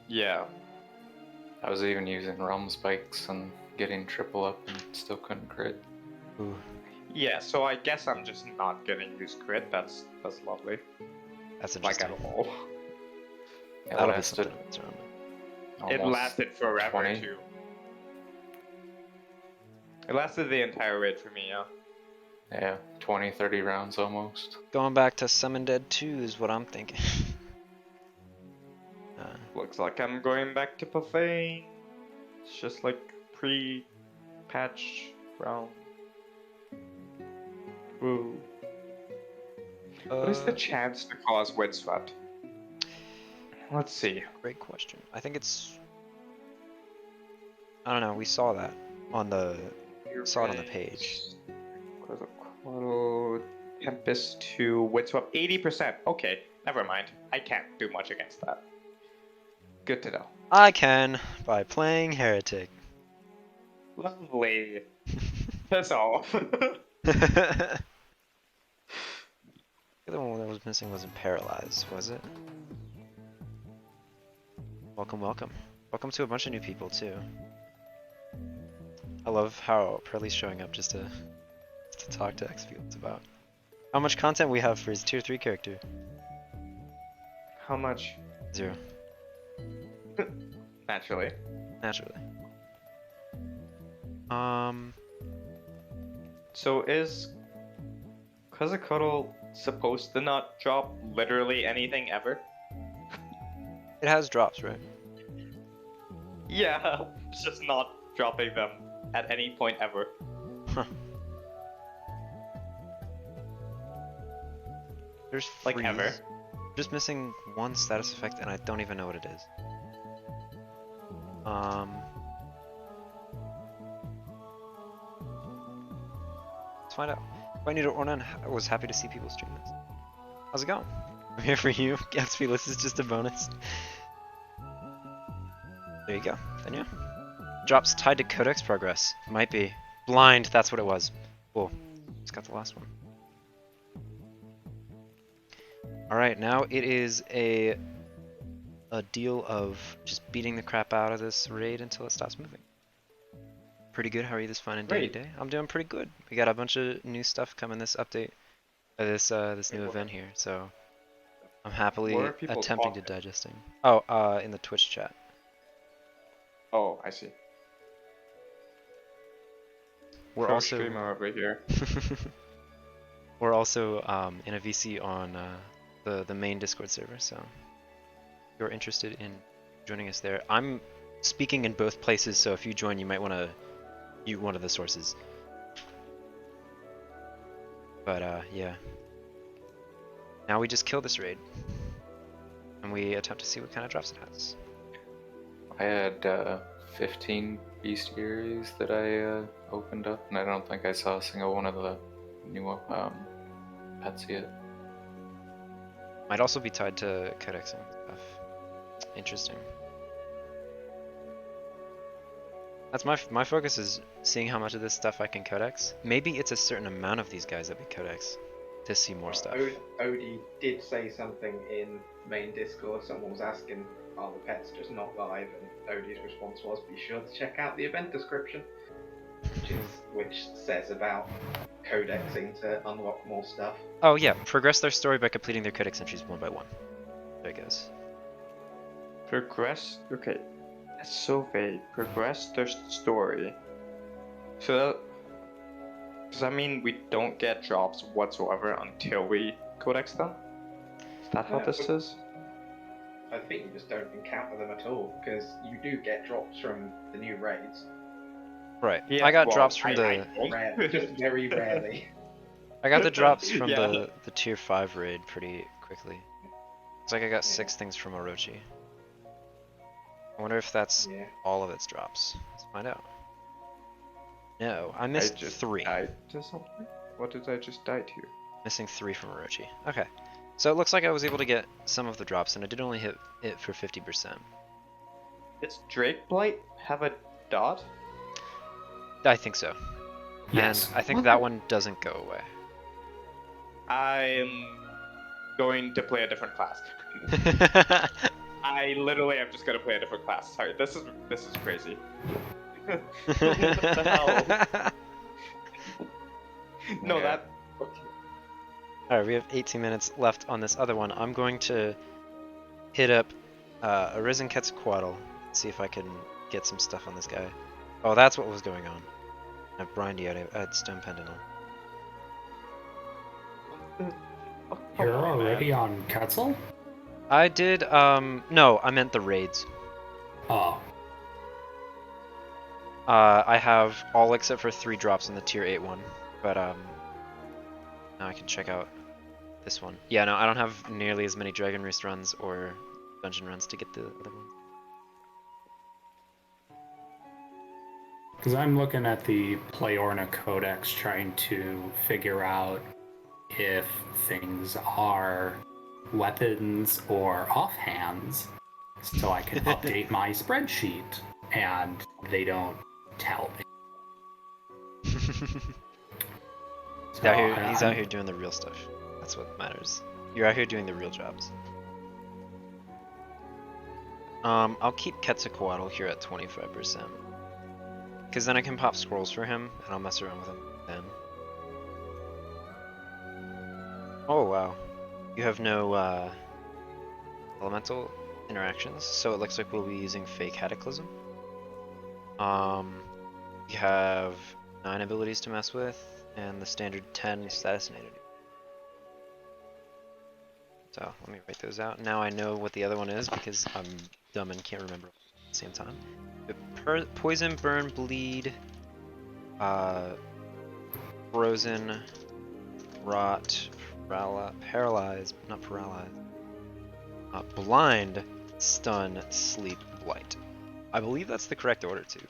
Yeah. I was even using realm spikes and getting triple up and still couldn't crit. Ooh, Yeah, so I guess I'm just not gonna use crit. That's lovely. that's Like interesting. at all. It That'll be lasted something to concern me. It almost lasted forever 20. too. It lasted the entire raid for me, yeah. Yeah, 20, 30 rounds almost. Going back to Summon Dead 2 is what I'm thinking. Looks like I'm going back to Profane. It's just like pre-patch round. Woo. What is the chance to cause Windswept? Let's see. Great question. I think it's. I don't know. We saw that on the. Saw it on the page. Tempest to Windswept 80%. Okay, never mind. I can't do much against that. Good to know. I can by playing Heretic. Lovely. That's all. The other one that was missing wasn't Paralyzed, was it? Welcome, welcome. Welcome to a bunch of new people, too. I love how Pearly's showing up just to talk to Xfields about how much content we have for his tier 3 character. How much? 0. Naturally. Naturally. So is Quetzalcoatl supposed to not drop literally anything ever? It has drops, right? Yeah, it's just not dropping them at any point ever. Huh. There's Like freeze. ever. Just missing one status effect, and I don't even know what it is. Let's find out. I need Orna, and I was happy to see people stream this. How's it going? I'm here for you. Gatsby list is just a bonus. There you go. Then yeah. Drops tied to codex progress. Might be. Blind, that's what it was. Cool. Just got the last one. Alright, now it is a deal of just beating the crap out of this raid until it stops moving. Pretty good. How are you this fine and dandy Great. day? I'm doing pretty good. We got a bunch of new stuff coming this update, this new Wait, event here. So I'm happily Where are people attempting to talking? digesting. Oh, in the Twitch chat. Oh, I see. We're Pro also streamer over here. we're also in a VC on the main Discord server. So if you're interested in joining us there, I'm speaking in both places. So if you join, you might want to use one of the sources. But yeah. Now we just kill this raid, and we attempt to see what kind of drops it has. I had 15 bestiaries that I opened up, and I don't think I saw a single one of the new pets yet. Might also be tied to codexing stuff. Interesting. That's my focus is seeing how much of this stuff I can codex. Maybe it's a certain amount of these guys that we codex to see more stuff. Odie did say something in main Discord. Someone was asking, are the pets just not live? And Odie's response was, be sure to check out the event description, which says about codexing to unlock more stuff. Oh yeah, progress their story by completing their codex entries one by one. There it goes. Progress? Okay. That's so vague. Progress their story. So does that mean we don't get drops whatsoever until we codex them? Is that how Yeah, this is? I think you just don't encounter them at all, because you do get drops from the new raids. Right. Yeah, I got well, drops from I the. don't. Just very rarely. I got the drops from Yeah. the tier 5 raid pretty quickly. It's like I got 6 things from Orochi. I wonder if that's Yeah. all of its drops. Let's find out. No, I missed 3. Died to something? What did I just die to? Missing 3 from Orochi. Okay. So it looks like I was able to get some of the drops, and I did only hit it for 50%. Does Drake Blight have a dot? I think so. Yes. And I think that one doesn't go away. I'm going to play a different class. I literally am just gonna play a different class. Sorry, this is crazy. What the hell? No, Okay. that. Alright, we have 18 minutes left on this other one. I'm going to hit up Arisen Quetzalcoatl, see if I can get some stuff on this guy. Oh, that's what was going on. I have Brindy, I had Stone Pendant on. Oh, come You're on, already man. on Quetzal? I did, no, I meant the raids. Oh. I have all except for 3 drops in the tier 8 one, but now I can check out this one. Yeah, no, I don't have nearly as many Dragon Roost runs or dungeon runs to get the other ones. Because I'm looking at the Orna Codex trying to figure out if things are weapons or offhands so I can update my spreadsheet, and they don't tell me. So He's out here doing the real stuff. That's what matters. You're out here doing the real jobs. I'll keep Quetzalcoatl here at 25%. Because then I can pop scrolls for him, and I'll mess around with him then. Oh wow. You have no elemental interactions, so it looks like we'll be using Fake Cataclysm. You have 9 abilities to mess with. and the standard 10 assassinated. So let me write those out. Now I know what the other one is because I'm dumb and can't remember at the same time. Poison, burn, bleed, frozen, rot, paralyze, not paralyze, blind, stun, sleep, blight. I believe that's the correct order too.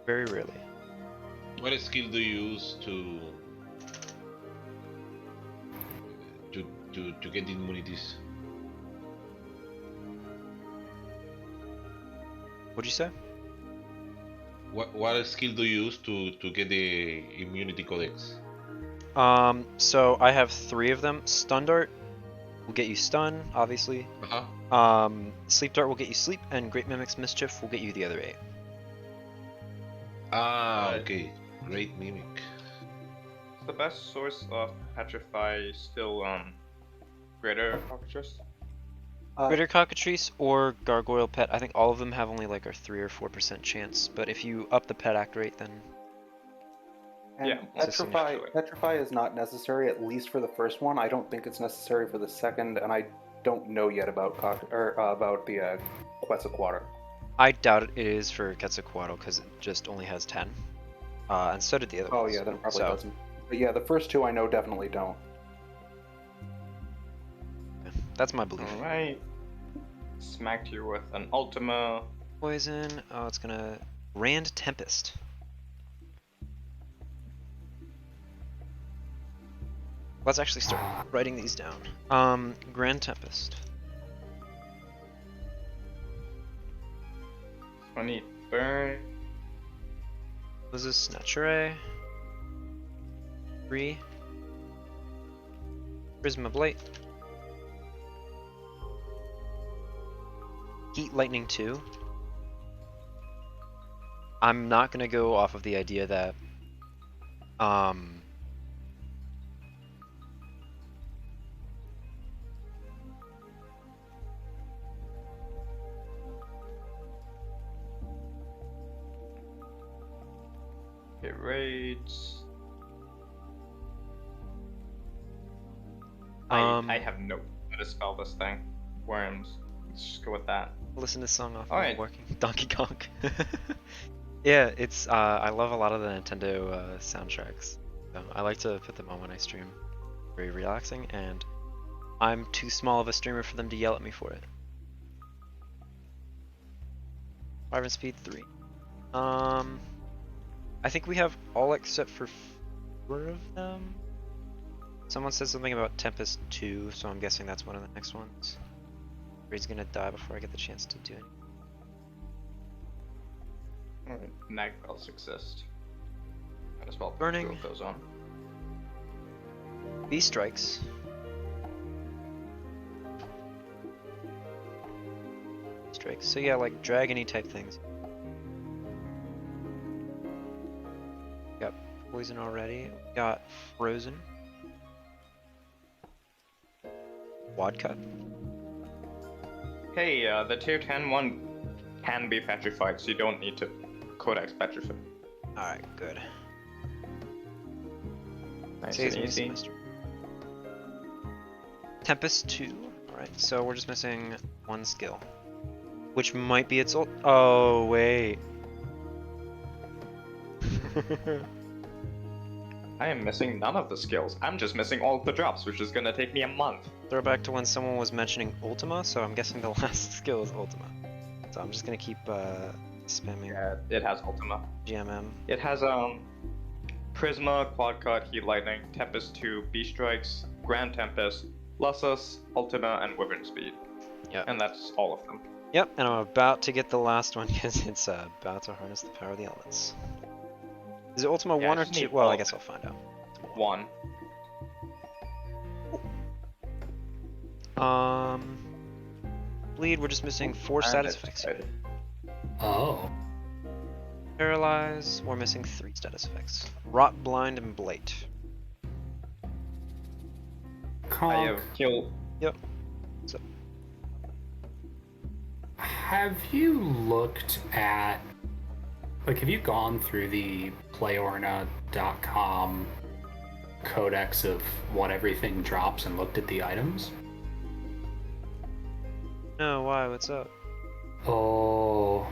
Very rarely. What skill do you use to get immunities? What'd you say? What skill do you use to get the immunity codex? So I have 3 of them. Stun dart will get you stun, obviously. Sleep dart will get you sleep, and Great Mimic's Mischief will get you the other 8. Okay. Great mimic. The best source of petrify still greater cockatrice. Critter Cockatrice or Gargoyle Pet. I think all of them have only like a 3 or 4% chance, but if you up the pet act rate, then And Yeah, petrify, essentially. petrify is not necessary, at least for the first one. I don't think it's necessary for the second, and I don't know yet about about the Quetzalcoatl. I doubt it is for Quetzalcoatl because it just only has 10. And so did the other Oh ones. yeah, then it probably So, doesn't. But yeah, the first 2 I know definitely don't. that's my belief. Alright. Smacked you with an Ultima. Poison. Oh, it's gonna Grand Tempest. Let's actually start writing these down. Grand Tempest. 20 burn. Was this Snatchere? 3. Prisma Blight. Heat Lightning 2. I'm not gonna go off of the idea that It raids. I have no clue how to spell this thing. Worms. Let's just go with that. listen to song off Alright. of working Donkey Kong. Yeah, it's I love a lot of the Nintendo soundtracks. So I like to put them on when I stream. Very relaxing, and I'm too small of a streamer for them to yell at me for it. Fire and speed 3. I think we have all except for 4 of them. Someone said something about Tempest 2, so I'm guessing that's one of the next ones. He's gonna die before I get the chance to do it. Alright. Nagpels exist. Might as well put Burning. 2 of those on. Beast strikes. Strikes. So yeah, like dragony type things. Got poison already. Got frozen. Vodka. Hey, the tier 10 one can be petrified, so you don't need to codex petrify. Alright, good. Nice Saves and me easy. semester. Tempest 2. Alright, so we're just missing 1 skill. Which might be its ult. Oh, wait. I am missing none of the skills. I'm just missing all of the drops, which is gonna take me a month. Throwback to when someone was mentioning Ultima, so I'm guessing the last skill is Ultima. So I'm just gonna keep spamming Yeah, it has Ultima. GMM. It has Prisma, Quad Cut, Heat Lightning, Tempest 2, Beast Strikes, Grand Tempest, Lussus, Ultima, and Wyvern Speed. Yep. And that's all of them. Yep, and I'm about to get the last one because it's about to harness the power of the elements. Is it Ultima Yeah, 1 I or just 2? need Well, all I of guess it. I'll find out. 1. Bleed, we're just missing 4 status effects. Oh. Paralyze, we're missing 3 status effects. Rot, Blind, and Blight. I Conk, have killed. have you looked at Like, have you gone through the playorna.com codex of what everything drops and looked at the items? No, why? What's up? Oh,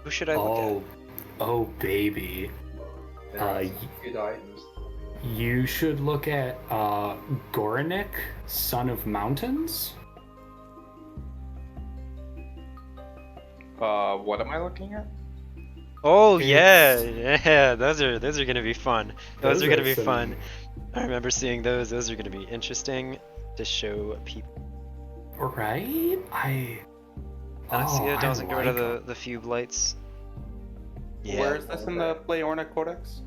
Who should I look oh, baby. There are Uh, some good items. You should look at Goranik, Son of Mountains. What am I looking at? at? Oh yeah, It's- yeah. Those are gonna be fun. Those are gonna be some- fun. I remember seeing those. Those are gonna be interesting to show people. Right? Anastasia doesn't get rid of like the Fube lights. Where is this in the Playorna Codex?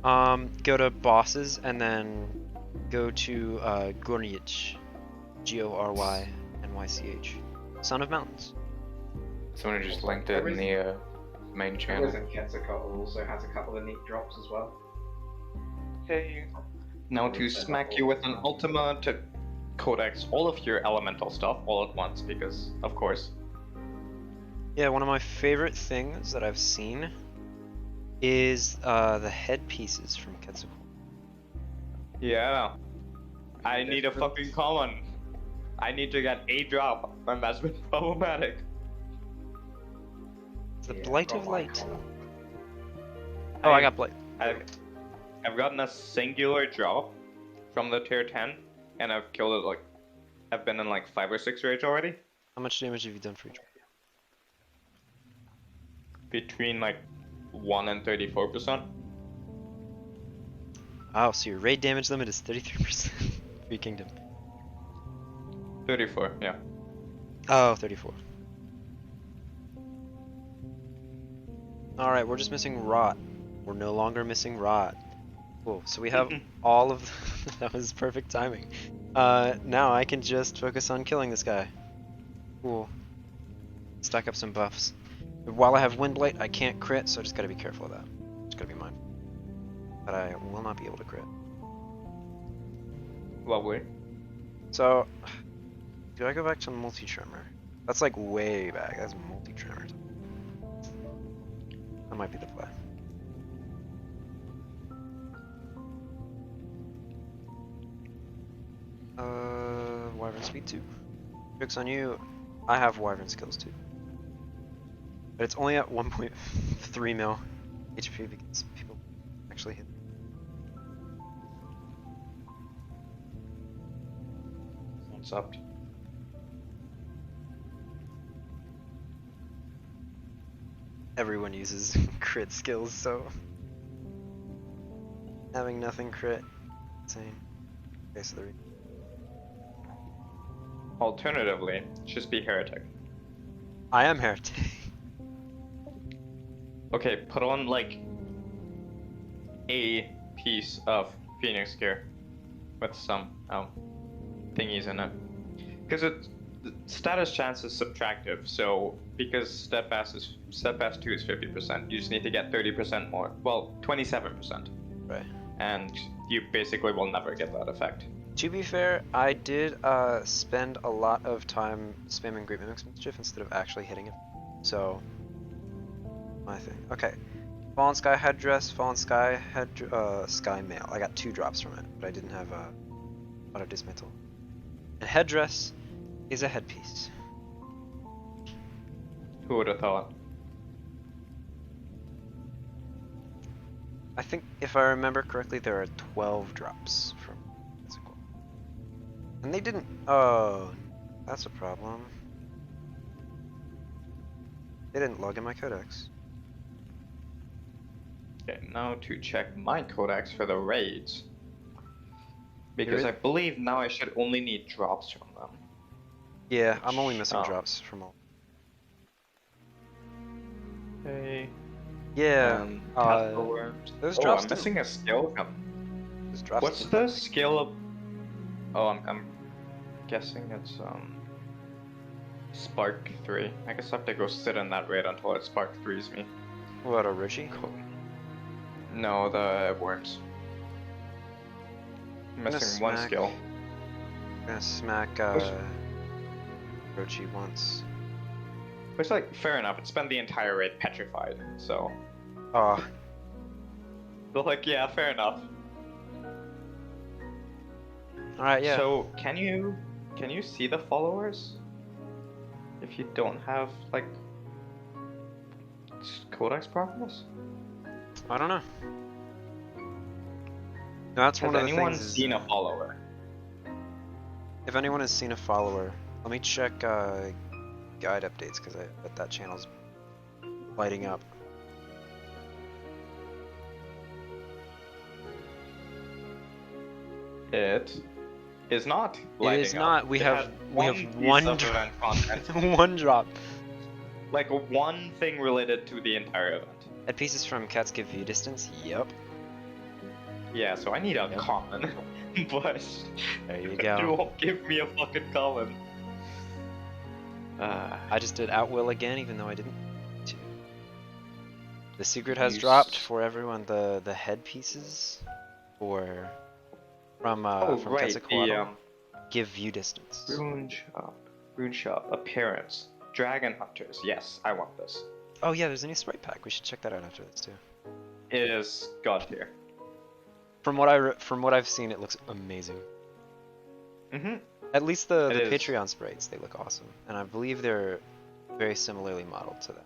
Go to bosses and then go to Gornych, Gorynych, Son of Mountains. Someone just linked it in the main channel. Risen Quetzalcoatl also has a couple of neat drops as well. Okay. Now to smack you with an Ultima to codex all of your elemental stuff all at once, because of course. Yeah, one of my favorite things that I've seen is the headpieces from Quetzalcoatl. Yeah. I need a fucking common. I need to get a drop, and that's been problematic. The Yeah, Blight got of my Light. column. Oh, I got Blight. I've gotten a singular drop from the tier 10, and I've killed it like. I've been in like 5 or 6 raids already. How much damage have you done for each one? Between like 1 and 34%. Oh, so your raid damage limit is 33%. Free Kingdom. 34, yeah. Oh, 34. Alright, we're just missing Rot. We're no longer missing Rot. Cool, so we have all of that was perfect timing. Now I can just focus on killing this guy. Cool. Stack up some buffs. While I have Windblight, I can't crit, so I just gotta be careful of that. Just gotta be mindful. But I will not be able to crit. Lovely. So, do I go back to multi-tremor? That's like way back. That's multi-tremor. That might be the play. Wyvern speed 2. Joke's on you. I have Wyvern skills too. But it's only at 1.3 mil HP because people actually hit. What's up? Everyone uses crit skills, so having nothing crit, insane. Okay, so there. Alternatively, just be heretic. I am heretic. Okay, put on like a piece of Phoenix gear with some thingies in it, because the status chance is subtractive. So because steadfast 2 is 50%, you just need to get 30% more. Well, 27%. Right. And you basically will never get that effect. To be fair, I did spend a lot of time spamming Great Mimic's Mischief instead of actually hitting him. So, my thing. Okay. Fallen Sky Headdress, Fallen Sky Sky Mail. I got 2 drops from it, but I didn't have Auto Dismantle. And Headdress is a headpiece. Who would have thought? I think, if I remember correctly, there are 12 drops from Quetzalcoatl. And they didn't. Oh, that's a problem. They didn't log in my codex. Okay, now to check my codex for the raids. Because Here I believe now I should only need drops from them. Yeah, I'm only missing Oh. drops from all. Okay. Yeah. Tadpole worms. those Oh, drops I'm didn't- missing a skill. Those drops What's didn't the look- skill of? Oh, I'm guessing it's Spark 3. I guess I have to go sit in that raid until it Spark 3s me. What, Orochi? Cool. No, the worms. gonna Missing one smack- skill. I'm gonna smack Orochi once. Which, like, fair enough. It spent the entire raid petrified, so Oh, But like, yeah, fair enough. alright, yeah. So can you see the followers if you don't have like codex progress? I don't know. That's Has one of the anyone things is, seen a follower? if anyone has seen a follower, let me check guide updates because I bet that channel's lighting up. It is not It lighting is up. not. We It have had one piece of event content. one drop. Like one thing related to the entire event. Head pieces from Cats Give View Distance. Yep. Yeah, so I need a Yep. common, but There you you go. won't give me a fucking common. I just did Outwill again, even though I didn't need to. The secret has You dropped s- for everyone. The headpieces for from oh from right, the Quetzalcoatl give view distance. rune shop appearance, dragon hunters. Yes, I want this. Oh yeah, there's a new sprite pack. We should check that out after this too. It is god tier. From what I've seen, it looks amazing. Mm-hmm. At least the It is. Patreon sprites, they look awesome, and I believe they're very similarly modeled to that.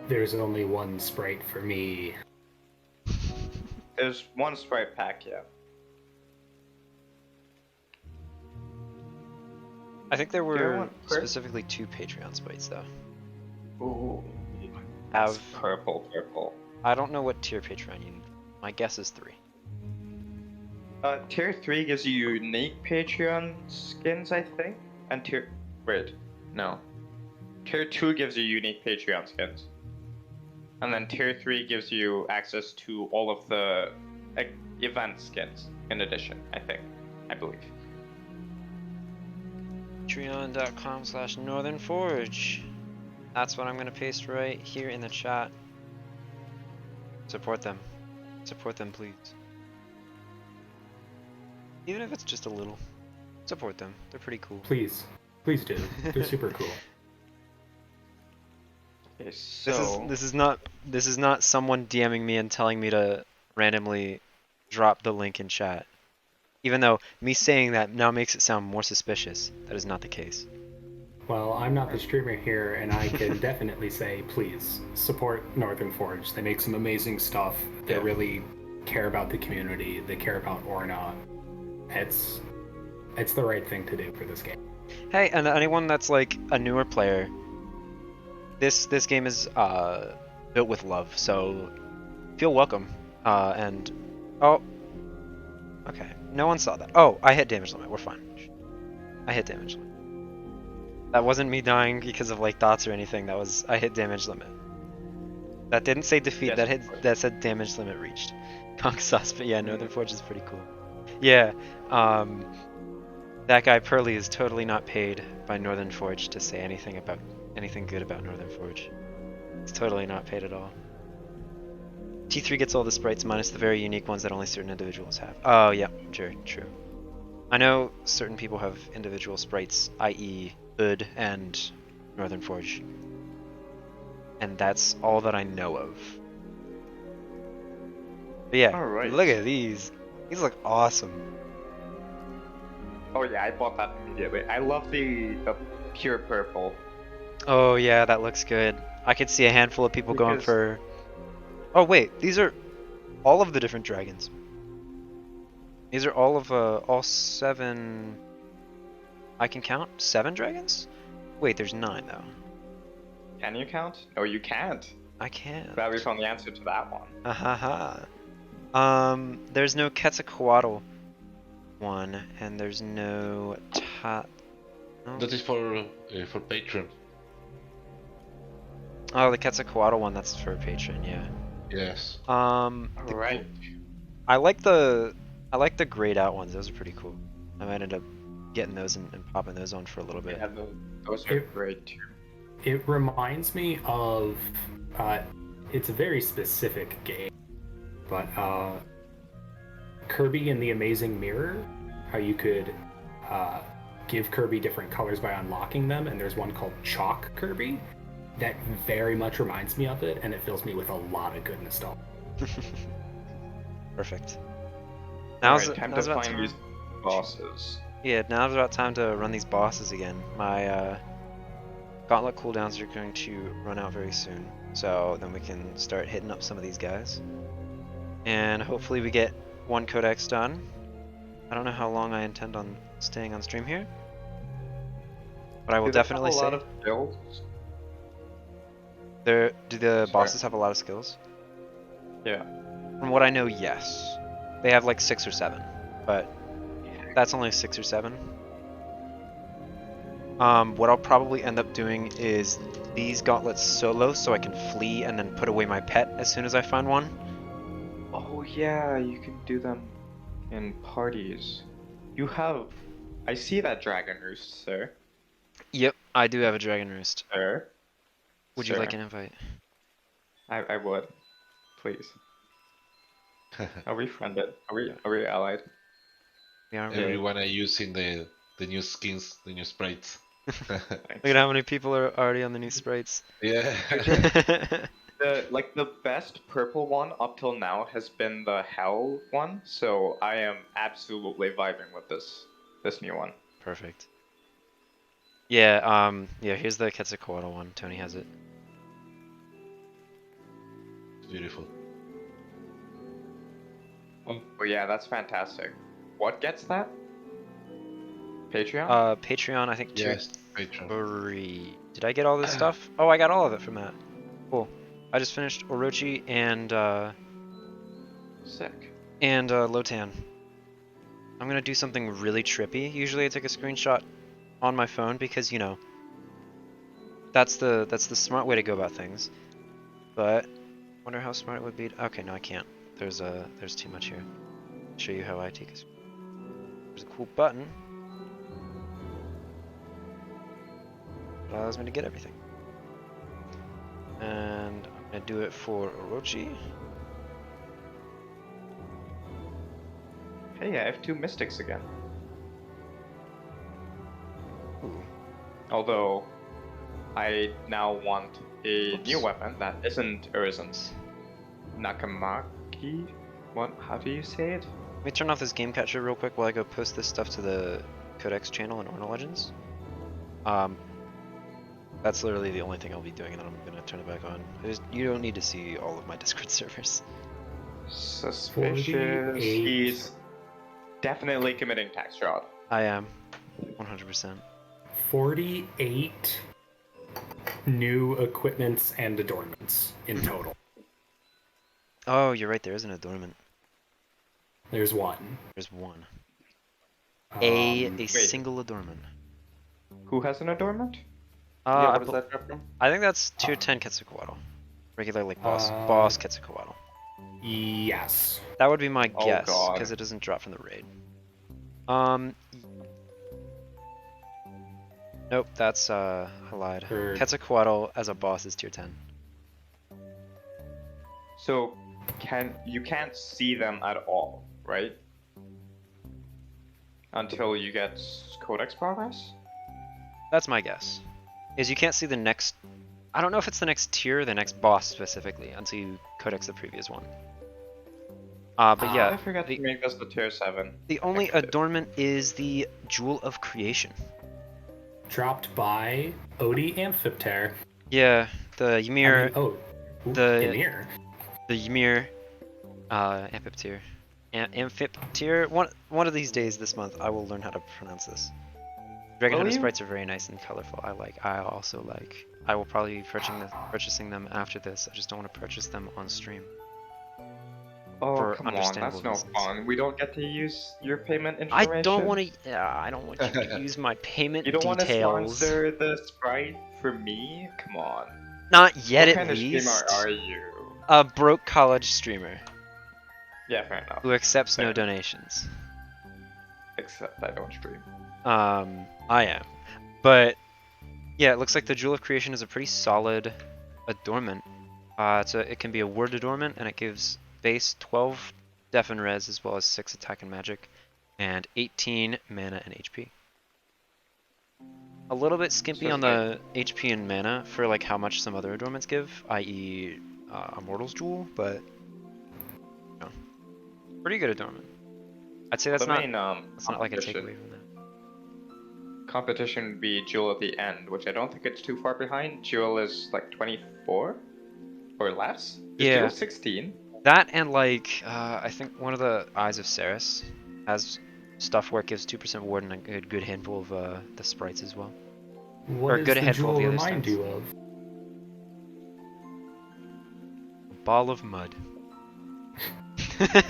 There's only one sprite for me. There's one sprite pack, yeah. I think there I were want specifically 2 Patreon sprites though. Ooh. Have Purple. I don't know what tier Patreon you need. My guess is 3. Tier 3 gives you unique Patreon skins, I think. And tier... Wait. No. Tier 2 gives you unique Patreon skins. And then tier 3 gives you access to all of the event skins in addition, I believe. Patreon.com/northernforge. That's what I'm gonna paste right here in the chat. Support them. Support them, please. Even if it's just a little. Support them. They're pretty cool. Please do. They're super cool. Okay, so... This is not someone DMing me and telling me to randomly drop the link in chat. Even though me saying that now makes it sound more suspicious. That is not the case. Well, I'm not the streamer here, and I can definitely say, please support Northern Forge. They make some amazing stuff. They Yeah. really care about the community. They care about Orna. It's the right thing to do for this game. Hey, and anyone that's like a newer player, this game is built with love, so feel welcome. And oh, okay, no one saw that. Oh, I hit damage limit. We're fine. I hit damage limit. That wasn't me dying because of like dots or anything. That was I hit damage limit. That didn't say defeat. Yes, That said damage limit reached. Conk sauce, but yeah, Northern Forge is pretty cool. Yeah, that guy Pearly is totally not paid by Northern Forge to say anything good about Northern Forge. He's totally not paid at all. T3 gets all the sprites minus the very unique ones that only certain individuals have. Oh yeah, sure, true. I know certain people have individual sprites, i.e. Ud and Northern Forge. And that's all that I know of. But yeah, Alright. look at these. These look awesome. Oh yeah, I bought that immediately. I love the pure purple. Oh yeah, that looks good. I could see a handful of people going Because- for... Oh wait, these are all of the different dragons. These are all of, all 7... I can count 7 dragons? Wait, there's 9 though. Can you count? No, you can't. I can. Glad we found the answer to that one. Ahaha. There's no Quetzalcoatl one, and there's no no? That is for Patreon. Oh, the Quetzalcoatl one, that's for patron, yeah. Yes. Alright. I like the grayed out ones. Those are pretty cool. I might end up getting those and popping those on for a little bit. Yeah, those are great too. It reminds me of, it's a very specific game, but Kirby and the Amazing Mirror, how you could give Kirby different colors by unlocking them, and there's one called Chalk Kirby, that very much reminds me of it, and it fills me with a lot of good nostalgia. Perfect. Alright, time to about find these bosses. Yeah, now's about time to run these bosses again. My gauntlet cooldowns are going to run out very soon, so then we can start hitting up some of these guys. And hopefully we get one codex done. I don't know how long I intend on staying on stream here, but I will Do they have definitely a lot say of builds? do the Sorry. bosses have a lot of skills? Yeah. From what I know, yes. They have like 6 or 7, but that's only 6 or 7. What I'll probably end up doing is these gauntlets solo so I can flee and then put away my pet as soon as I find one. Oh yeah, you can do them in parties. You have... I see that dragon roost, sir. Yep, I do have a dragon roost. Sir? Would Sir. you like an invite? I would. Please. Are we friended? Are we allied? Yeah, Everyone are using the new skins, the new sprites. Look at how many people are already on the new sprites. Yeah. The best purple one up till now has been the hell one, so I am absolutely vibing with this new one. Perfect. Yeah, yeah, here's the Quetzalcoatl one. Tony has it. Beautiful. Oh yeah, that's fantastic. What gets that? Patreon? Patreon, I think tier Yes, Patreon. 3. Did I get all this stuff? Oh, I got all of it from that. Cool. I just finished Orochi and Sick. Lotan. I'm gonna do something really trippy. Usually I take a screenshot on my phone because, you know, that's the smart way to go about things. But wonder how smart it would be. Okay, no, I can't. There's too much here. I'll show you how I take a screenshot. There's a cool button that allows me to get everything. And I'm gonna do it for Orochi. Hey, I have 2 mystics again. Ooh. Although, I now want a Oops. new weapon that isn't Urizen's. Nakamaki? What? How do you say it? Let me turn off this game catcher real quick while I go post this stuff to the Codex channel in Orna Legends. That's literally the only thing I'll be doing, and then I'm gonna turn it back on. You don't need to see all of my Discord servers. Suspicious. 48. He's definitely committing tax fraud. I am, 100%. 48 new equipments and adornments in total. Oh, you're right. There is an adornment. There's one. There's one. Um, A single adornment. Who has an adornment? Yeah, I what does that drop from? I think that's tier 10 Quetzalcoatl. Regular like boss Quetzalcoatl. Yes. That would be my Oh, guess God. because it doesn't drop from the raid. Nope, that's I lied. Heard. Quetzalcoatl as a boss is tier 10. So, you can't see them at all, right? Until you get Codex progress? That's my guess. Is you can't see the next. I don't know if it's the next tier or the next boss specifically until you codex the previous one. But yeah, I forgot to make this the tier 7. the only adornment is the Jewel of Creation. Dropped by Odie Amphipter. Yeah, the Ymir, the- Ymir. the Ymir, Amphiptyr. Amphiptyr. One of these days this month, I will learn how to pronounce this. Dragon Hunter sprites are very nice and colorful. I also like. I will probably be purchasing them after this. I just don't want to purchase them on stream. Oh, For come on, understandable that's no reasons. fun. We don't get to use your payment information. I don't want to. I don't want you to use my payment You don't want to details. sponsor the sprite for me? Come on. Not yet, What at kind least. of streamer are you? A broke college streamer Yeah, fair enough. who accepts no Fair. donations. Except I don't stream. I am. But yeah, it looks like the Jewel of Creation is a pretty solid adornment. It can be a word adornment, and it gives base 12 def and res, as well as 6 attack and magic, and 18 mana and HP. A little bit skimpy So on it's the HP and mana for like how much some other adornments give, i.e. Immortal's Jewel, but you know, pretty good adornment. I'd say the that's not main like a competition. takeaway from that. Competition would be Jewel at the end, which I don't think it's too far behind. Jewel is like 24 or less. Is Yeah. Jewel 16? That and like I think one of the Eyes of Ceres has stuff where it gives 2% ward and a good handful of the sprites as well. What Or a does good the handful of jewel the other remind stats. you of? Ball of mud.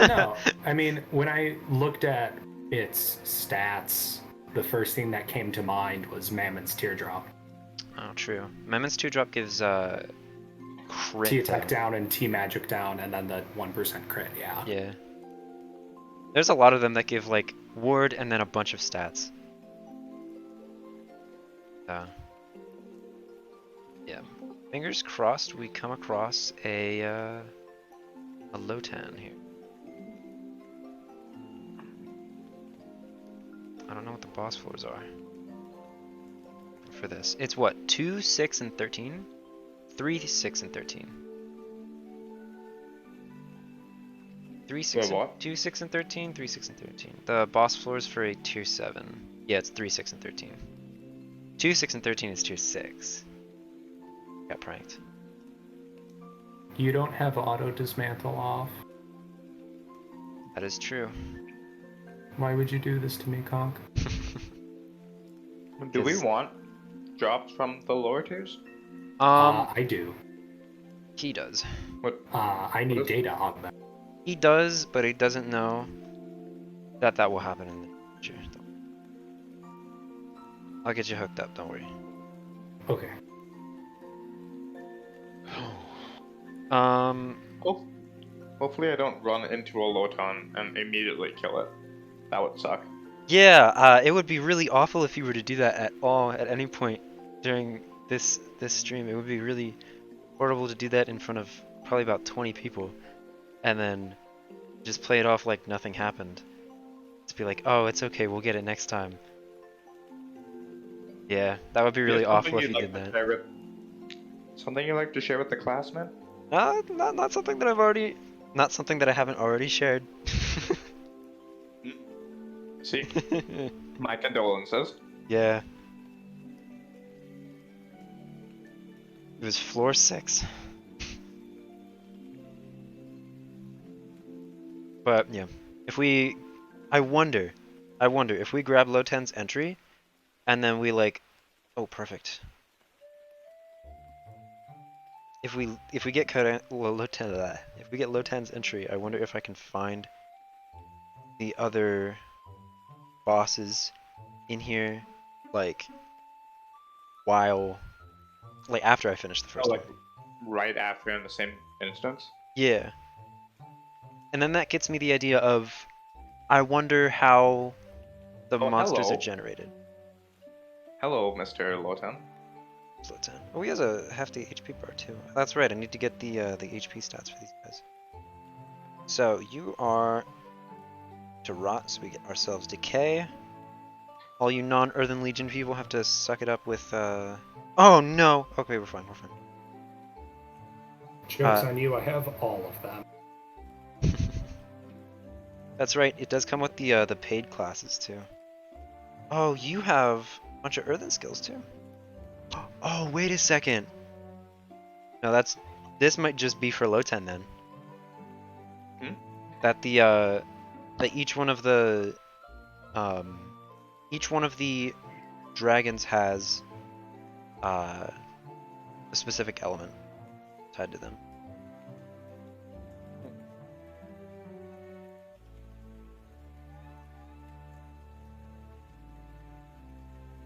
No, I mean, when I looked at its stats, the first thing that came to mind was Mammoth's Teardrop. Oh, true. Mammoth's Teardrop gives crit T attack though. down and T magic down, and then the 1% crit, yeah. Yeah. There's a lot of them that give like ward and then a bunch of stats. Yeah. Fingers crossed we come across a Lotan here. I don't know what the boss floors are for this. It's what? 2, 6, and 13? 3, 6, and 13. 3, 6, Wait, what? 2, 6, and 13? 3, 6, and 13. The boss floors for a tier 7. Yeah, it's 3, 6, and 13. 2, 6, and 13 is tier 6. Got pranked. You don't have auto dismantle off. That is true. Why would you do this to me, Conk? Do we Is- want drops from the lower tiers? I do. He does. What? I need What is- data on that. He does, but he doesn't know that that will happen in the future. I'll get you hooked up, don't worry. Okay. Oh, hopefully I don't run into a Lotan and immediately kill it. That would suck. Yeah, it would be really awful if you were to do that at all at any point during this stream. It would be really horrible to do that in front of probably about 20 people, and then just play it off like nothing happened. Just be like, oh, it's okay, we'll get it next time. Yeah, that would be really awful if you did that. Something you like to share with the class, man? Not something that not something that I haven't already shared. See, my condolences. Yeah. It was floor 6. But yeah, I wonder if we grab Lotan's entry, and then we like, oh perfect. If we get if we get Lotan's entry, I wonder if I can find the other bosses in here, like after I finish the Oh, first like one. right after in the same instance? Yeah. And then that gets me the idea of, I wonder how the Oh, monsters hello. are generated. Hello, Mr. Lotan. Lotan. Oh, he has a hefty HP bar too. That's right. I need to get the HP stats for these guys. So you are to rot, so we get ourselves decay. All you non-Earthen Legion people have to suck it up with. Oh no. Okay, we're fine. We're fine. Joke's on you, I have all of them. That's right. It does come with the paid classes too. Oh, you have a bunch of Earthen skills too. Oh, wait a second. No, this might just be for Loten then. Hmm? That that each one of the dragons has a specific element tied to them.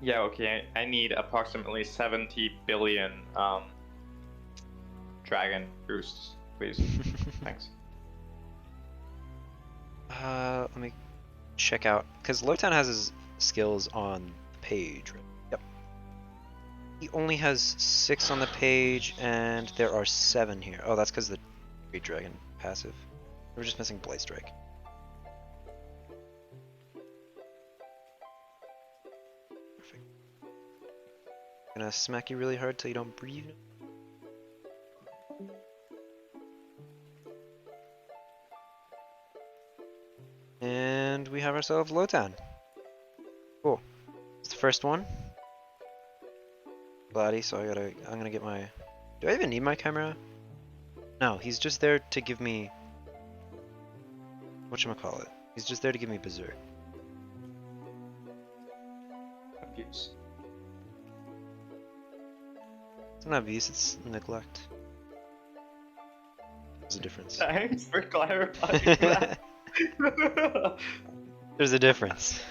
Yeah, okay. I need approximately 70 billion dragon boosts, please. Thanks. Let me check out, because Lotan has his skills on the page, right? Yep. He only has 6 on the page, and there are 7 here. Oh, that's because the Great Dragon passive. We're just missing Blade Strike. Perfect. Gonna smack you really hard till you don't breathe. And we have ourselves Lotan. Cool. It's the first one. Bloody, so I'm gonna get my... Do I even need my chimera? No, he's just there to give me... Whatchamacallit? He's just there to give me Berserk. Abuse. It's not abuse, it's neglect. There's a difference. Thanks for clarifying that. There's a difference.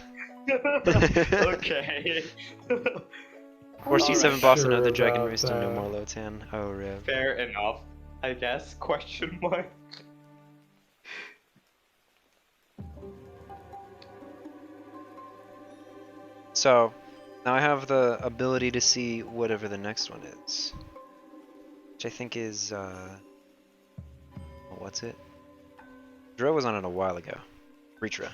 Okay. Or I'm C7 not boss sure another dragon about roost and no that. more Lotan. Oh, rip. Fair enough, I guess. Question mark. So, now I have the ability to see whatever the next one is. Which I think is, what's it? Dro was on it a while ago. Ritra.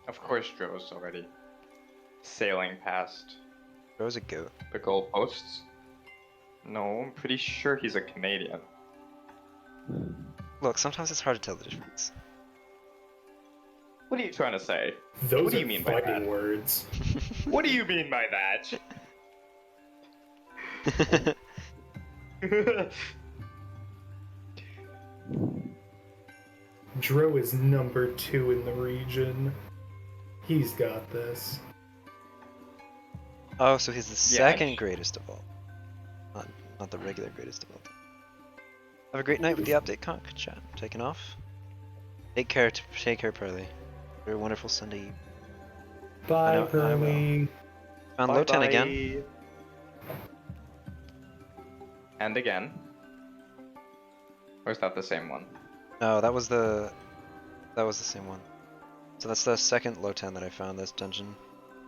Of course, Joe's already sailing past Dro's a goat. the goalposts. No, I'm pretty sure he's a Canadian. Look, sometimes it's hard to tell the difference. What are you trying to say? Those What do are you mean by fighting that? words. What do you mean by that? Dro is number 2 in the region. He's got this. Oh, so he's the Yeah, second greatest of all. Not the regular greatest of all. Have a great night with the update conch chat. Taking off. Take care, Pearly. Have a wonderful Sunday evening. Bye, I will. Pearly. Found Lotan again. And again. Or is that the same one? No, that was the same one. So that's the second Lotan that I found this dungeon.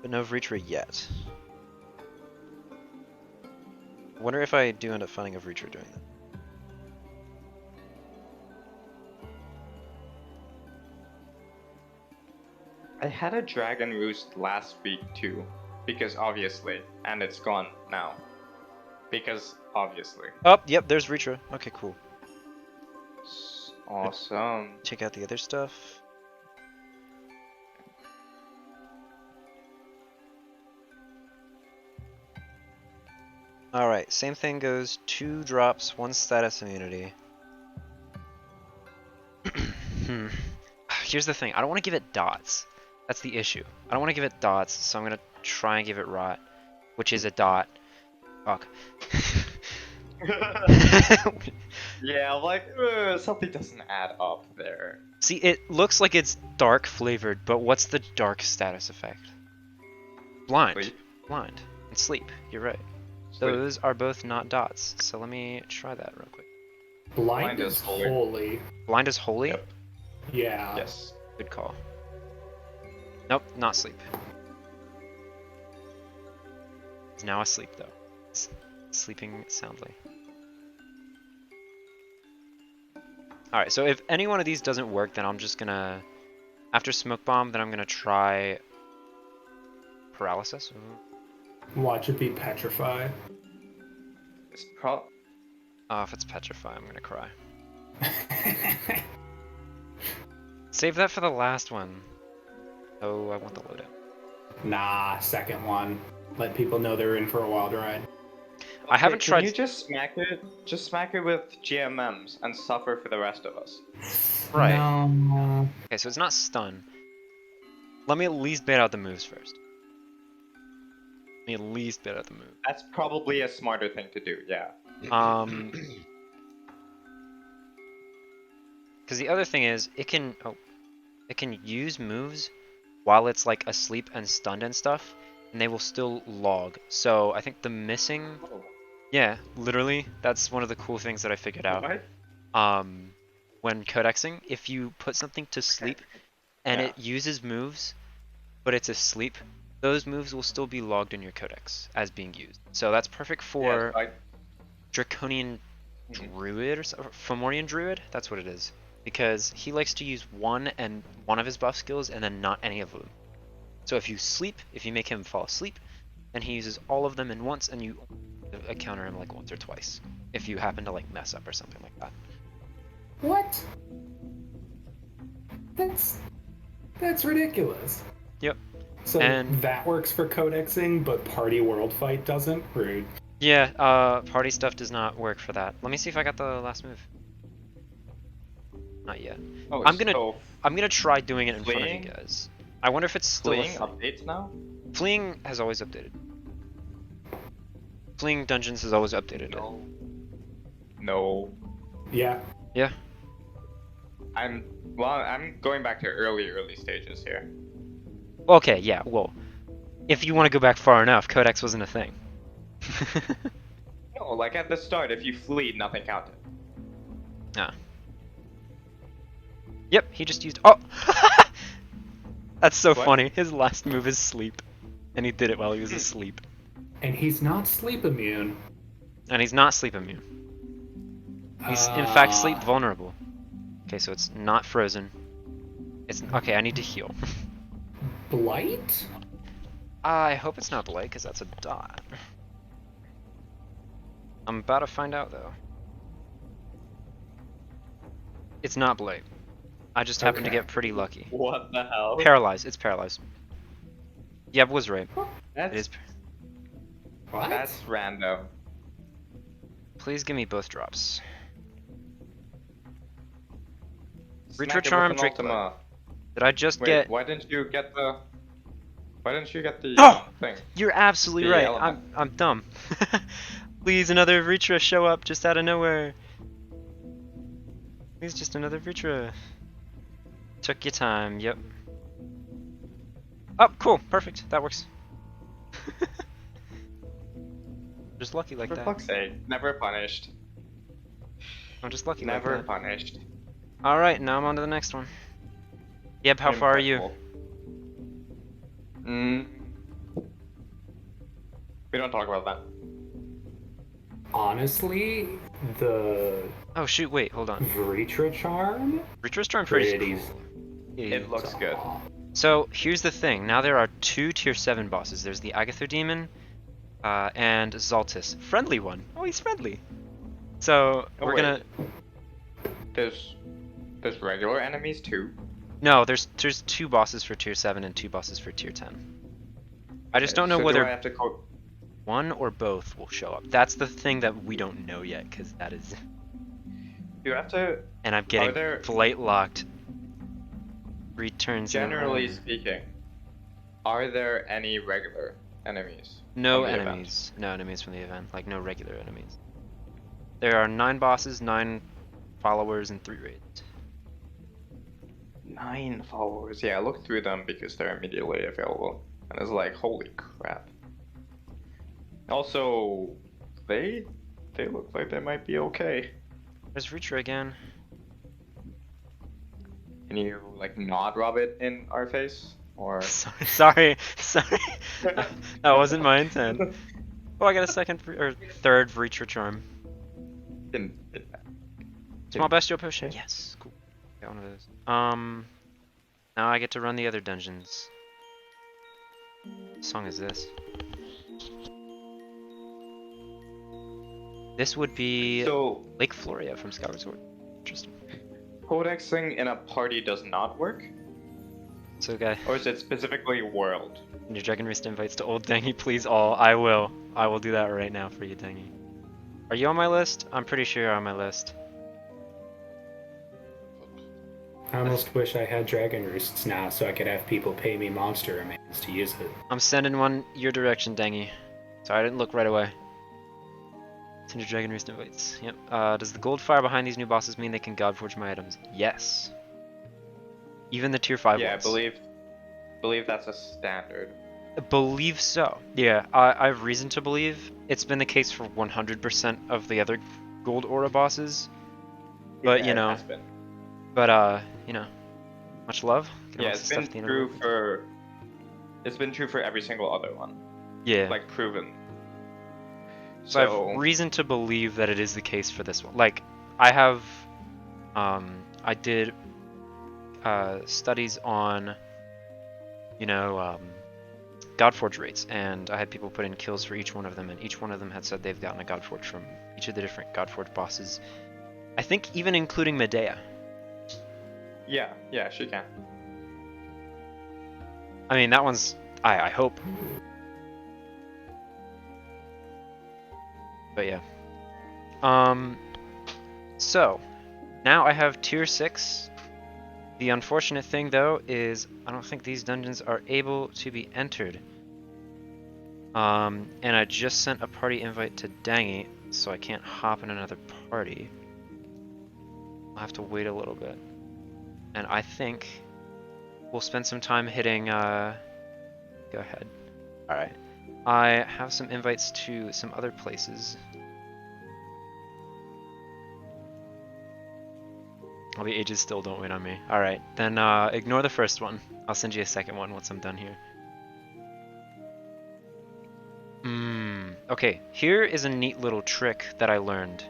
But no Vritra yet. I wonder if I do end up finding a Vritra doing that. I had a dragon roost last week too. Because obviously. And it's gone now. Because obviously. Oh, yep, there's Vritra. Okay, cool. Awesome. Check out the other stuff. Alright, same thing goes 2 drops, 1 status immunity. Here's the thing, I don't want to give it dots. That's the issue. I don't want to give it dots, so I'm gonna try and give it rot, which is a dot. Fuck. Yeah, like, something doesn't add up there. See, it looks like it's dark flavored, but what's the dark status effect? Blind. Sleep. Blind. And sleep. You're right. Sleep. Those are both not dots, so let me try that real quick. Blind is holy. Blind is holy? Yep. Yeah. Yes. Good call. Nope, not sleep. He's now asleep though. He's sleeping soundly. Alright, so if any one of these doesn't work, then I'm just gonna... After Smoke Bomb, then I'm gonna try... Paralysis? Watch it be petrified. It's Oh, if it's Petrify, I'm gonna cry. Save that for the last one. Oh, I want the loadout. Nah, second one. Let people know they're in for a wild ride. I haven't Can tried... you just smack it? Just smack it with GMMs and suffer for the rest of us. Right. No. Okay, so it's not stun. Let me at least bait out the moves first. Let me at least bait out the move. That's probably a smarter thing to do, yeah. Because the other thing is, it can use moves while it's like asleep and stunned and stuff, and they will still log. So I think the missing, yeah, literally, that's one of the cool things that I figured out. What? When codexing, if you put something to sleep and Yeah. it uses moves, but it's asleep, those moves will still be logged in your codex as being used. So that's perfect for Yes, Draconian Mhm. Druid or Fomorian Druid. That's what it is, because he likes to use one of his buff skills and then not any of them. So if you make him fall asleep, then he uses all of them in once, and you encounter him like once or twice. If you happen to like mess up or something like that. What? That's ridiculous. Yep. So And- that works for codexing, but Party World Fight doesn't? Rude. Yeah, party stuff does not work for that. Let me see if I got the last move. Not yet. Oh, I'm gonna so I'm gonna try doing it in front of fleeing? you guys. I wonder if it's still a fleeing thing. updates now? Fleeing has always updated. Fleeing dungeons has always updated. No. No. Yeah. Yeah. I'm going back to early stages here. Okay, yeah, well. If you want to go back far enough, Codex wasn't a thing. No, like at the start, if you flee, nothing counted. Ah. Yep, he just used. Oh! That's so What? funny. His last move is sleep. And he did it while he was asleep. And he's not sleep immune. And he's not sleep immune. He's, in fact, sleep Uh, vulnerable. Okay, so it's not frozen. It's. Okay, I need to heal. Blight? I hope it's not Blight, because that's a dot. I'm about to find out, though. It's not Blight. I just happened to Okay. get pretty lucky. What the hell? Paralyzed. It's paralyzed. Yep, was right. It is. What? That's random. Please give me both drops. Smack Retro it with Charm, an Drake Ultima. Did I just Wait, get? why didn't you get the? Why didn't you get the Oh! thing? You're absolutely The right. element. I'm dumb. Please, another Vitra show up just out of nowhere. Please, just another Vitra. Took your time. Yep. Oh, cool. Perfect. That works. Just lucky like For that. fuck's sake, never punished. I'm just lucky Never like that. punished. All right, now I'm on to the next one. Yep. How far are you? Mm. We don't talk about that. Honestly, the Oh shoot! Wait, hold on. Vritra charm? Vitra's Storm pretty Pretty cool. It looks good. So here's the thing. Now there are 2 tier 7 bosses. There's the Agatha Demon, and Zaltis. Friendly one. Oh, he's friendly. So Oh, we're wait. gonna. There's regular enemies too. No, there's 2 bosses for tier 7 and 2 bosses for tier 10. I just don't know So whether do I have to code? one or both will show up. That's the thing that we don't know yet, because that is. Do you have to? And I'm getting there- blight locked. Returns. in a Generally row. speaking, are there any regular enemies? No from the event? enemies. No enemies from the event. Like no regular enemies. There are 9 bosses, 9 followers, and 3 raids. 9 followers. Yeah, I looked through them because they're immediately available, and it's like, holy crap. Also, they look like they might be okay. There's Reacher again. Can you like not rub it in our face, or? Sorry. That wasn't my intent. Oh, I got a second or third Reacher charm. Didn't- Small bestial potion. Yes, cool. Got one of those. Now I get to run the other dungeons. What song is this? This would be So, Lake Floria from Skyward Sword. Interesting. codexing in a party does not work, So, guy, or is it specifically world? your Dragon Roost invites to Old Dengi, please all. I will. I will do that right now for you, Dengi. Are you on my list? I'm pretty sure you're on my list. I almost wish I had dragon roosts now so I could have people pay me monster remains to use it. I'm sending one your direction, Dengi. Sorry, I didn't look right away. Send your Dragon Roost invites. Yep. Does the gold fire behind these new bosses mean they can Godforge my items? Yes. Even the tier 5 Yeah, ones. I believe that's a standard. I believe so. Yeah, I have reason to believe. It's been the case for 100% of the other gold aura bosses. But, Yeah, you it know, has been. you know, much love. Get Yeah, amongst it's the been stuff the true internet- for. It's been true for every single other one. Yeah. Like proven. So I have reason to believe that it is the case for this one. Like, I have, I did studies on, you know, Godforge rates, and I had people put in kills for each one of them, and each one of them had said they've gotten a Godforge from each of the different Godforge bosses. I think even including Medea. Yeah, she can. I mean, that one's, I hope. But yeah. So, now I have tier 6. The unfortunate thing, though, is I don't think these dungeons are able to be entered. And I just sent a party invite to Dangy, so I can't hop in another party. I'll have to wait a little bit. And I think we'll spend some time hitting, go ahead. Alright. I have some invites to some other places. All the ages still don't wait on me. Alright, then ignore the first one. I'll send you a second one once I'm done here. Okay, here is a neat little trick that I learned.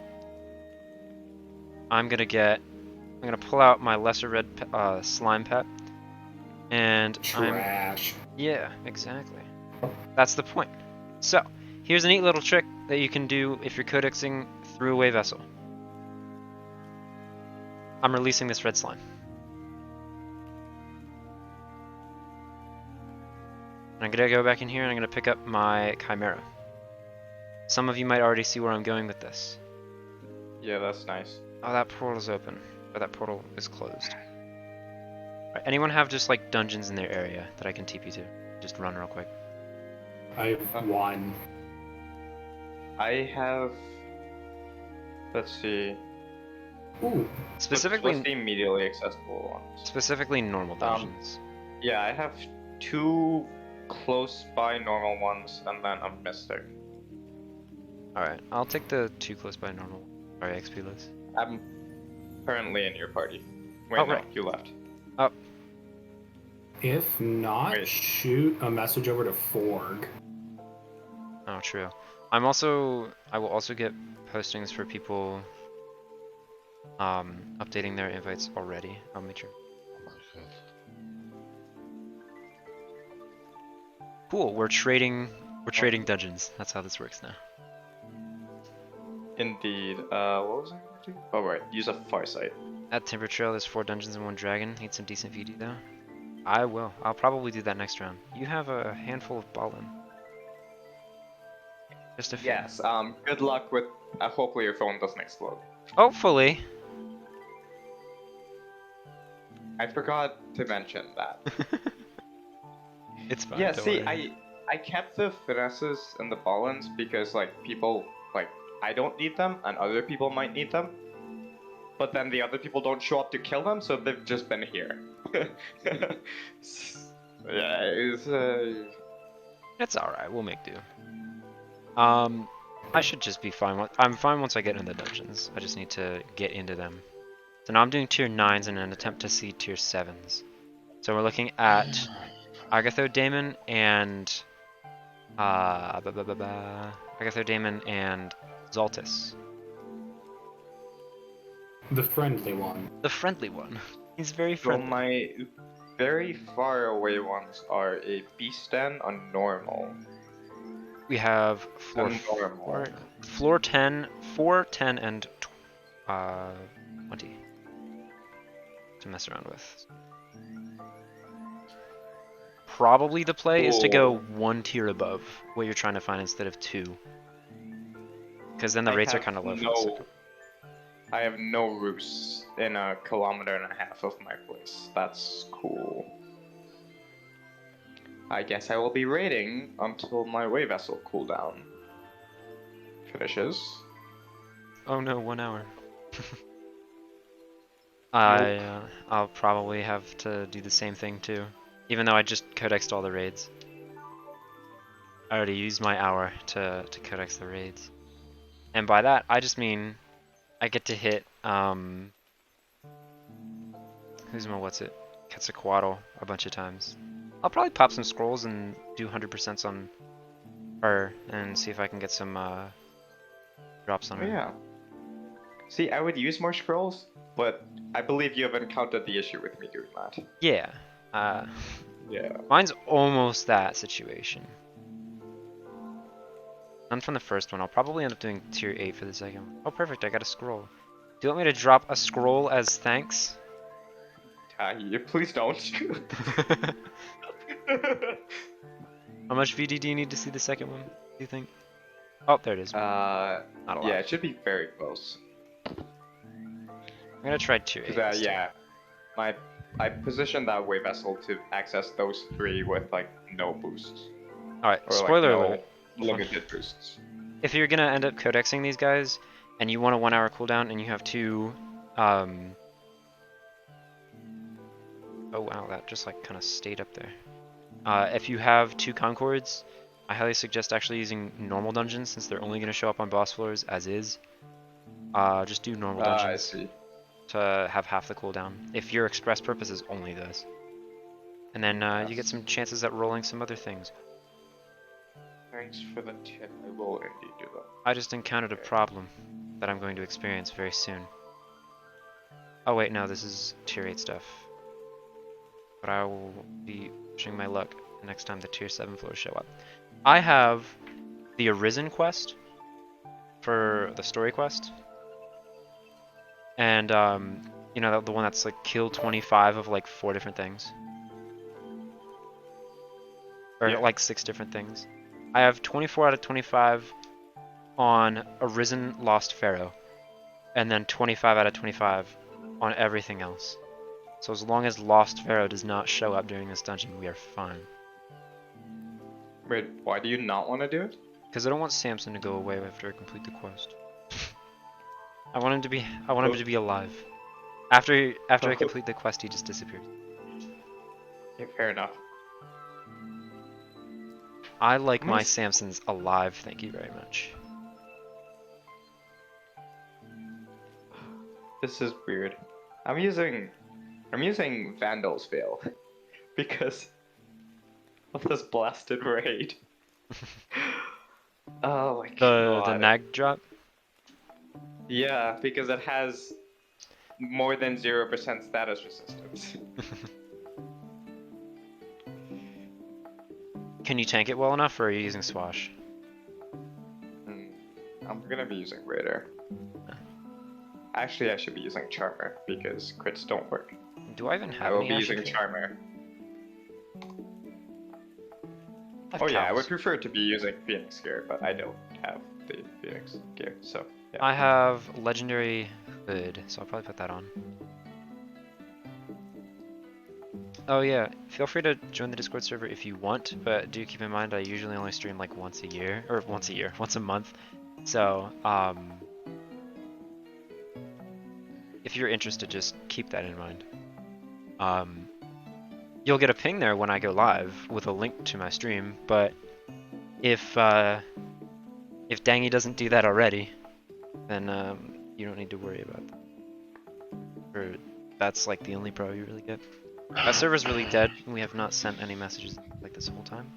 I'm gonna pull out my lesser red slime pet. And Trash. yeah, exactly. That's the point. So, here's a neat little trick that you can do if you're codexing through a way vessel. I'm releasing this red slime. And I'm gonna go back in here and I'm gonna pick up my Chimera. Some of you might already see where I'm going with this. Yeah, that's nice. Oh, that portal's open. Or that portal is closed. Right, anyone have just like dungeons in their area that I can TP to? Just run real quick. I have one. I have. Let's see. Ooh. Specifically, What's the immediately accessible ones? specifically normal dungeons. Yeah, I have 2 close by normal ones and then a mystic. Alright, I'll take the 2 close by normal. Sorry, XP list. I'm currently in your party. Wait, Oh, no, right. you left. If not, Wait. shoot a message over to Forg. Oh, true. I will also get postings for people updating their invites already. I'll make sure. Cool, we're trading dungeons. That's how this works now. Indeed. What was I going to do? Oh, right. Use a Farsight. At Timber Trail, there's 4 dungeons and 1 dragon. Need some decent VD though. I will. I'll probably do that next round. You have a handful of ballin. Just a few. Yes. Good luck with. Hopefully your phone doesn't explode. Hopefully. I forgot to mention that. It's fine. Yeah. don't See, worry. I kept the finesses and the ballons because people I don't need them and other people might need them. But then the other people don't show up to kill them, so they've just been here. Yeah, it's It's alright, we'll make do. I should just be fine. I'm fine once I get into the dungeons. I just need to get into them. So now I'm doing tier 9s in an attempt to see tier 7s. So we're looking at Agathodamon and Agathodamon and Zaltis. The friendly one. The friendly one. He's very so friendly. my very far away ones are a beast den on normal. We have floor Normal. 4, 10, 4, 10, and 20 to mess around with. Probably the play is to go 1 tier above what you're trying to find instead of 2. Because then the rates are kind of low. I have no roofs in 1.5 kilometers of my place. That's cool. I guess I will be raiding until my way vessel cooldown finishes. Oh no, 1 hour. I'll probably have to do the same thing too. Even though I just codexed all the raids. I already used my hour to codex the raids. And by that, I just mean I get to hit, Quetzalcoatl a bunch of times. I'll probably pop some scrolls and do 100% on her and see if I can get some drops on her. Yeah. See, I would use more scrolls, but I believe you have encountered the issue with me doing that. Yeah. Yeah. Mine's almost that situation. None from the first one. I'll probably end up doing tier 8 for the second one. Oh, perfect. I got a scroll. Do you want me to drop a scroll as thanks? Please don't. How much VD do you need to see the second one, do you think? Oh, there it is. Not a lot. Yeah, it should be very close. I'm gonna try tier 8 Because, this time. yeah, I positioned that wave vessel to access those 3 with, like, no boosts. Alright, Or, spoiler like, alert. no limited boosts. If you're gonna end up codexing these guys, and you want a 1 hour cooldown, and you have 2, oh wow, that just like kind of stayed up there. If you have 2 Concords, I highly suggest actually using normal dungeons, since they're only gonna show up on boss floors as is. Just do normal I dungeons see. to have half the cooldown, if your express purpose is only this. And then you get Yes. some chances at rolling some other things. Thanks for the tip. I will indeed do that. I just encountered a problem that I'm going to experience very soon. Oh wait, no, this is tier 8 stuff. But I will be pushing my luck the next time the tier 7 floors show up. I have the Arisen quest for the story quest. And, you know, the one that's like kill 25 of like 4 different things. Or Yeah. like 6 different things. I have 24 out of 25 on Arisen Lost Pharaoh. And then 25 out of 25 on everything else. So as long as Lost Pharaoh does not show up during this dungeon, we are fine. Wait, why do you not want to do it? Because I don't want Samson to go away after I complete the quest. I want him to be alive. After I complete the quest, he just disappears. Yeah, fair enough. I like I'm gonna my s- Samsons alive, thank you very much. This is weird. I'm using Vandal's Veil because of this blasted raid. Oh my god. The nag drop? Yeah, because it has more than 0% status resistance. Can you tank it well enough, or are you using Swash? I'm gonna be using Raider. Actually, I should be using Charmer because crits don't work. Do I even I have will any be Ashen using Gear? Charmer. I have Oh yeah, I would cows. prefer to be using Phoenix gear, but I don't have the Phoenix gear, so yeah. I have Legendary Hood, so I'll probably put that on. Oh yeah, feel free to join the Discord server if you want, but do keep in mind I usually only stream like once a month. So, if you're interested, just keep that in mind. You'll get a ping there when I go live with a link to my stream, but if Dangy doesn't do that already, then you don't need to worry about that. Or that's like the only pro you really get. That server's really dead. We have not sent any messages like this whole time.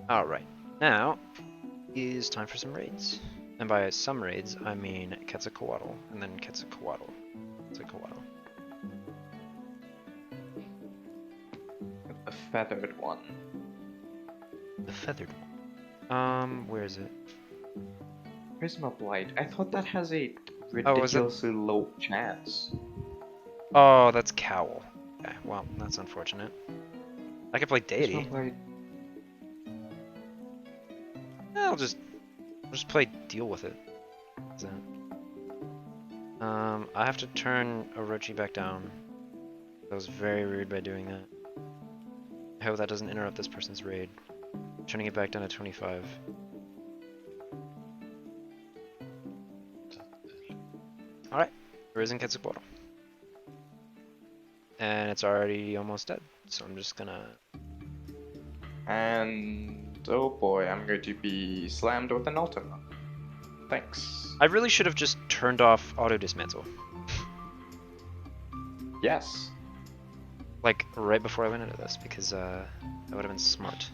Alright, now is time for some raids. And by some raids, I mean Quetzalcoatl, and then Quetzalcoatl. Quetzalcoatl. A feathered one. The feathered one. Where is it? Prism of Light. I thought that has a Oh, is it- ridiculously low chance. Oh, that's Cowl. Okay, well, that's unfortunate. I could play Prism Deity. of Light. I'll just play deal with it. So, I have to turn Orochi back down. That was very rude by doing that. I hope that doesn't interrupt this person's raid. Turning it back down to 25. Alright, Risen Quetzalcoatl. And it's already almost dead, so I'm just gonna... And oh boy, I'm going to be slammed with an Ultima. Thanks. I really should have just turned off auto dismantle. Yes. Like, right before I went into this, because that would have been smart.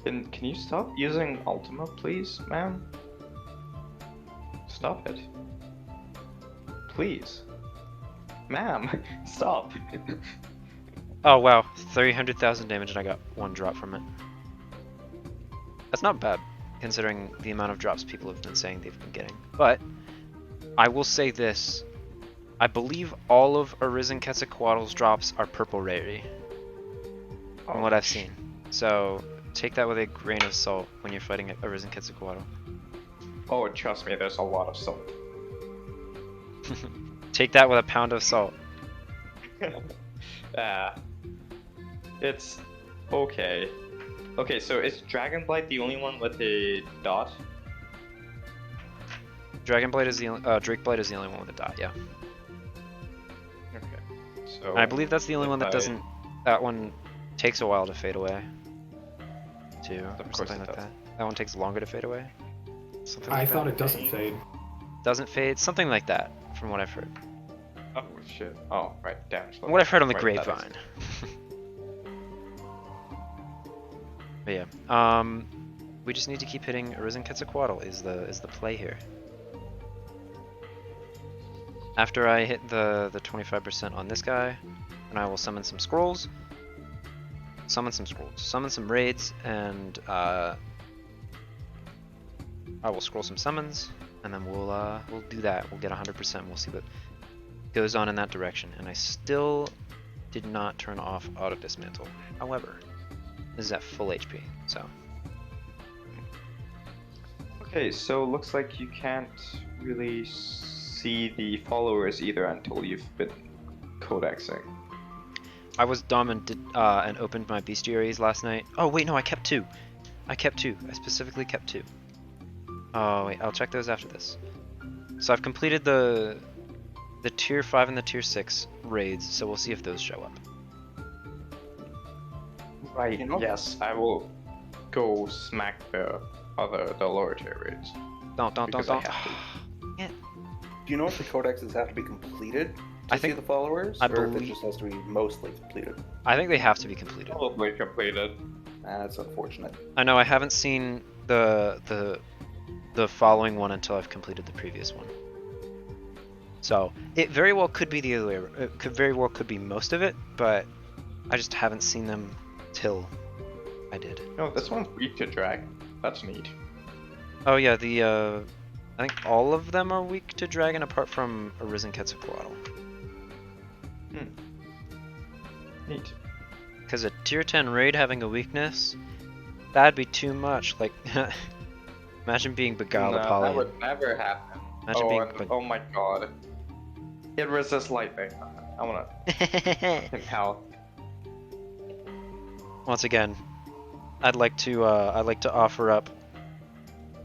Can you stop using Ultima, please, ma'am? Stop it. Please. Ma'am, stop. Oh wow, 300,000 damage and I got 1 drop from it. That's not bad, considering the amount of drops people have been saying they've been getting. But, I will say this. I believe all of Arisen Quetzalcoatl's drops are purple rarity, from what I've seen. So, take that with a grain of salt when you're fighting Arisen Quetzalcoatl. Oh, trust me, there's a lot of salt. Take that with a pound of salt. It's okay. Okay, so is Dragonblight the only one with a dot? Dragonblight is the Drakeblight is the only one with a dot, yeah. Okay. So And I believe that's the only if one that I- doesn't. That one takes a while to fade away. Too, Of or course something it like does. that. That one takes longer to fade away. Something I like thought that. it doesn't fade. Doesn't fade. Something like that, from what I've heard. Oh shit. Oh right, damage. From what I've heard on the Right, that grapevine. But yeah, we just need to keep hitting Arisen Quetzalcoatl is the play here. After I hit the 25% on this guy, and I will summon some scrolls, summon some raids, and I will scroll some summons, and then we'll do that. We'll get 100%. We'll see what goes on in that direction. And I still did not turn off auto dismantle. However, this is at full HP, so. Okay, so looks like you can't really see the followers either until you've been codexing. I was dumb and and opened my bestiaries last night. Oh wait, no, I kept 2. I specifically kept 2. Oh wait, I'll check those after this. So I've completed the tier 5 and the tier 6 raids, so we'll see if those show up. Right. You know- Yes, I will go smack the lower tier raids. Don't. Because I have Do you know if the codexes have to be completed to I see think- the followers, I or if it believe- just has to be mostly completed? I think they have to be completed. Probably completed. That's unfortunate. I know I haven't seen the following one until I've completed the previous one. So it very well could be the other way. It could very well could be most of it, but I just haven't seen them till I did. No, this one's weak to drag. That's neat. Oh yeah, I think all of them are weak to dragon apart from Arisen Quetzalcoatl. Neat. Because a tier 10 raid having a weakness, that'd be too much. Like, imagine being No, that Begalapolian. would never happen. Imagine Oh, being and- oh my god. It resists lightning. I wanna hell. Once again, I'd like to offer up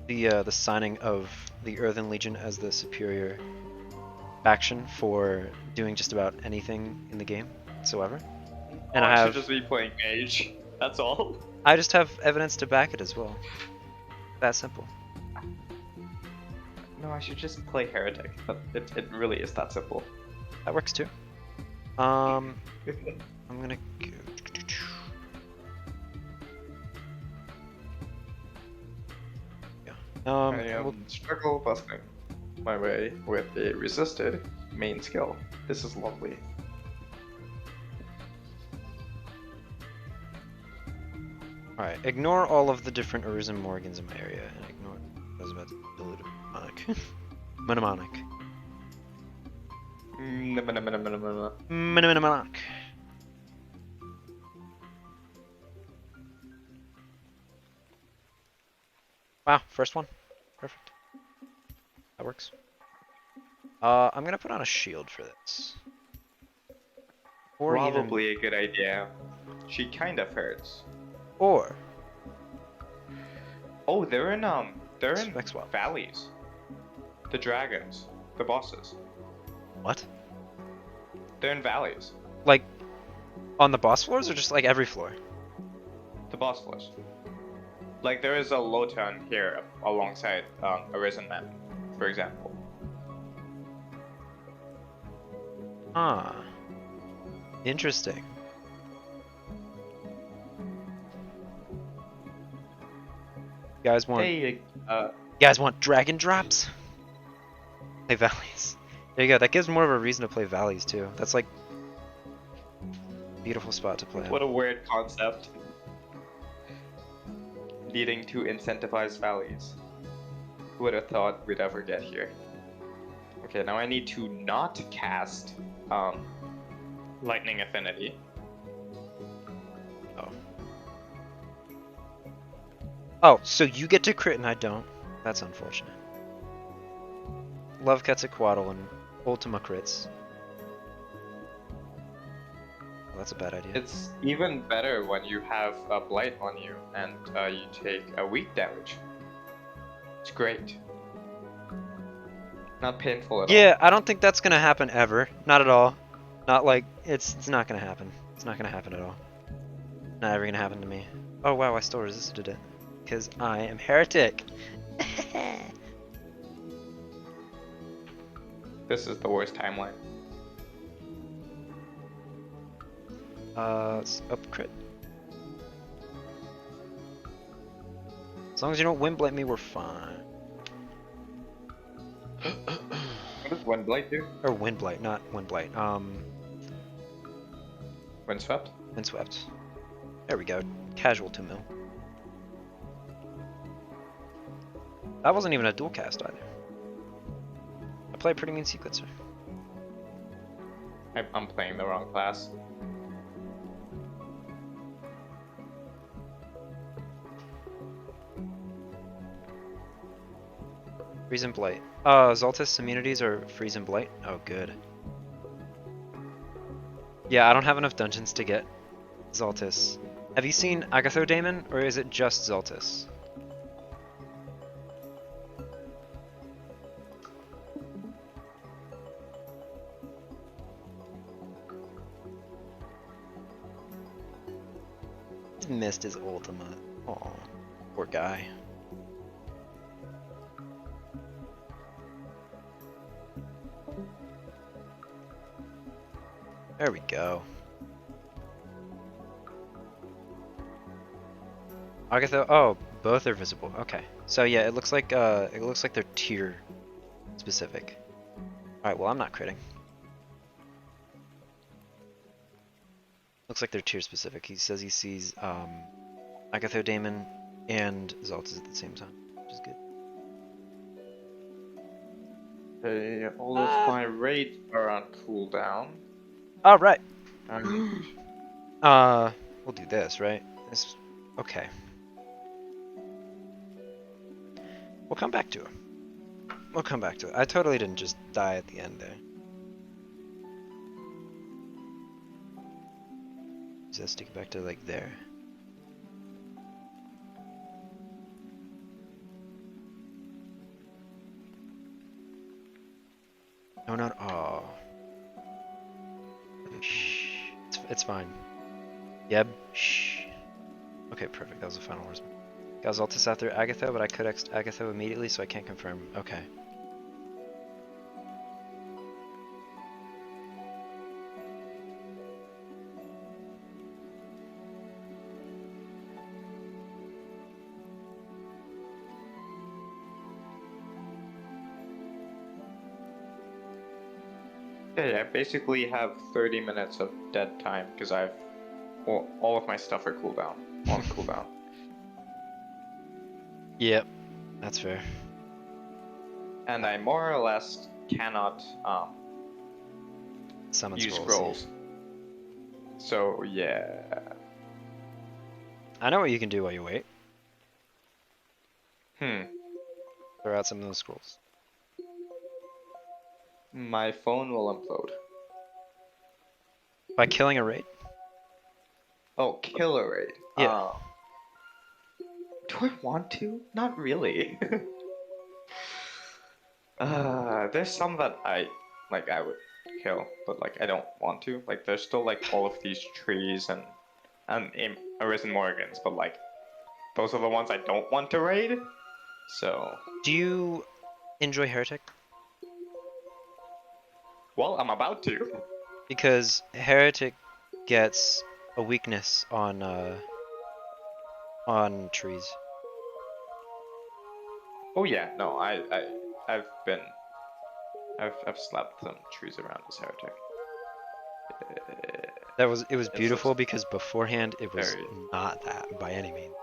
the signing of the Earthen Legion as the superior faction for doing just about anything in the game whatsoever. And I should have just be playing mage. That's all. I just have evidence to back it as well. That simple. No, I should just play heretic. But it really is that simple. That works too. I'm gonna go. Yeah. I we'll- struggle busting my way with a resisted main skill. This is lovely. Alright, ignore all of the different Arisen Morgans in my area, and ignore. I was about to build a mnemonic. Mnemonic. Mnemonic. Wow, first one. Perfect. That works. I'm gonna put on a shield for this. Or Probably a good idea. She kind of hurts. Or Oh, they're in spec swap. valleys. The dragons, the bosses. What? They're in valleys. Like on the boss floors or just like every floor? The boss floors. Like there is a low turn here alongside Arisen map, for example. Ah. Interesting. You guys want Hey, you guys want dragon drops? Play valleys. There you go. That gives more of a reason to play valleys too. That's like beautiful spot to play. what a weird concept. Needing to incentivize valleys. Who would have thought we'd ever get here? Okay, now I need to not cast Lightning Affinity. Oh, so you get to crit and I don't. That's unfortunate. Love Quetzalcoatl and Ultima crits. Well, that's a bad idea. It's even better when you have a Blight on you and you take a weak damage. It's great. Not painful at all. Yeah, I don't think that's gonna happen ever. Not at all. Not like it's not gonna happen. It's not gonna happen at all. Not ever gonna happen to me. Oh wow, I still resisted it because I am heretic. This is the worst timeline. It's up crit. As long as you don't wind blight me, we're fine. What does Wind Blight do? Or wind blight, not wind blight. Windswept? Windswept. There we go. Casual to mill. That wasn't even a dual cast either. I play a pretty mean sequencer. I'm playing the wrong class. Freeze and blight. Zoltis immunities are freeze and blight. Oh, good. Yeah, I don't have enough dungeons to get Zoltis. Have you seen Agathodaemon, or is it just Zoltis? He's missed his ultimate. Aw, poor guy. There we go. Agatha, oh, both are visible. Okay. So yeah, it looks like they're tier specific. Alright, well I'm not critting. Looks like they're tier specific. He says he sees Agathodaemon and Zaltis at the same time, which is good. Okay, all of my raids are on cooldown. Alright. Um, We'll do this, right? This, okay. We'll come back to it. We'll come back to it. I totally didn't just die at the end there. Just stick it back to like there. No, no, oh. Shh. It's fine. Yep. Shh. Okay, perfect. That was the final horseman. Got Zaltis after Agatha, but I could X Agatha immediately, so I can't confirm. Okay. yeah, I basically have 30 minutes of dead time because I've all of my stuff are cooldown on cooldown. Yep. That's fair. And I more or less cannot Summon use scrolls. scrolls. So yeah. I know what you can do while you wait. Throw out some of those scrolls. My phone will implode. By killing a raid? Oh, killer raid. Yeah. Do I want to? Not really. There's some that I would kill, but like I don't want to. Like there's still like all of these trees and Arisen Morgans, but like those are the ones I don't want to raid. So Do you enjoy Heretic? well, I'm about to. Because Heretic gets a weakness on trees. Oh yeah, no, I've slapped some trees around this heretic. It was It looks beautiful because beforehand it was very not that by any means.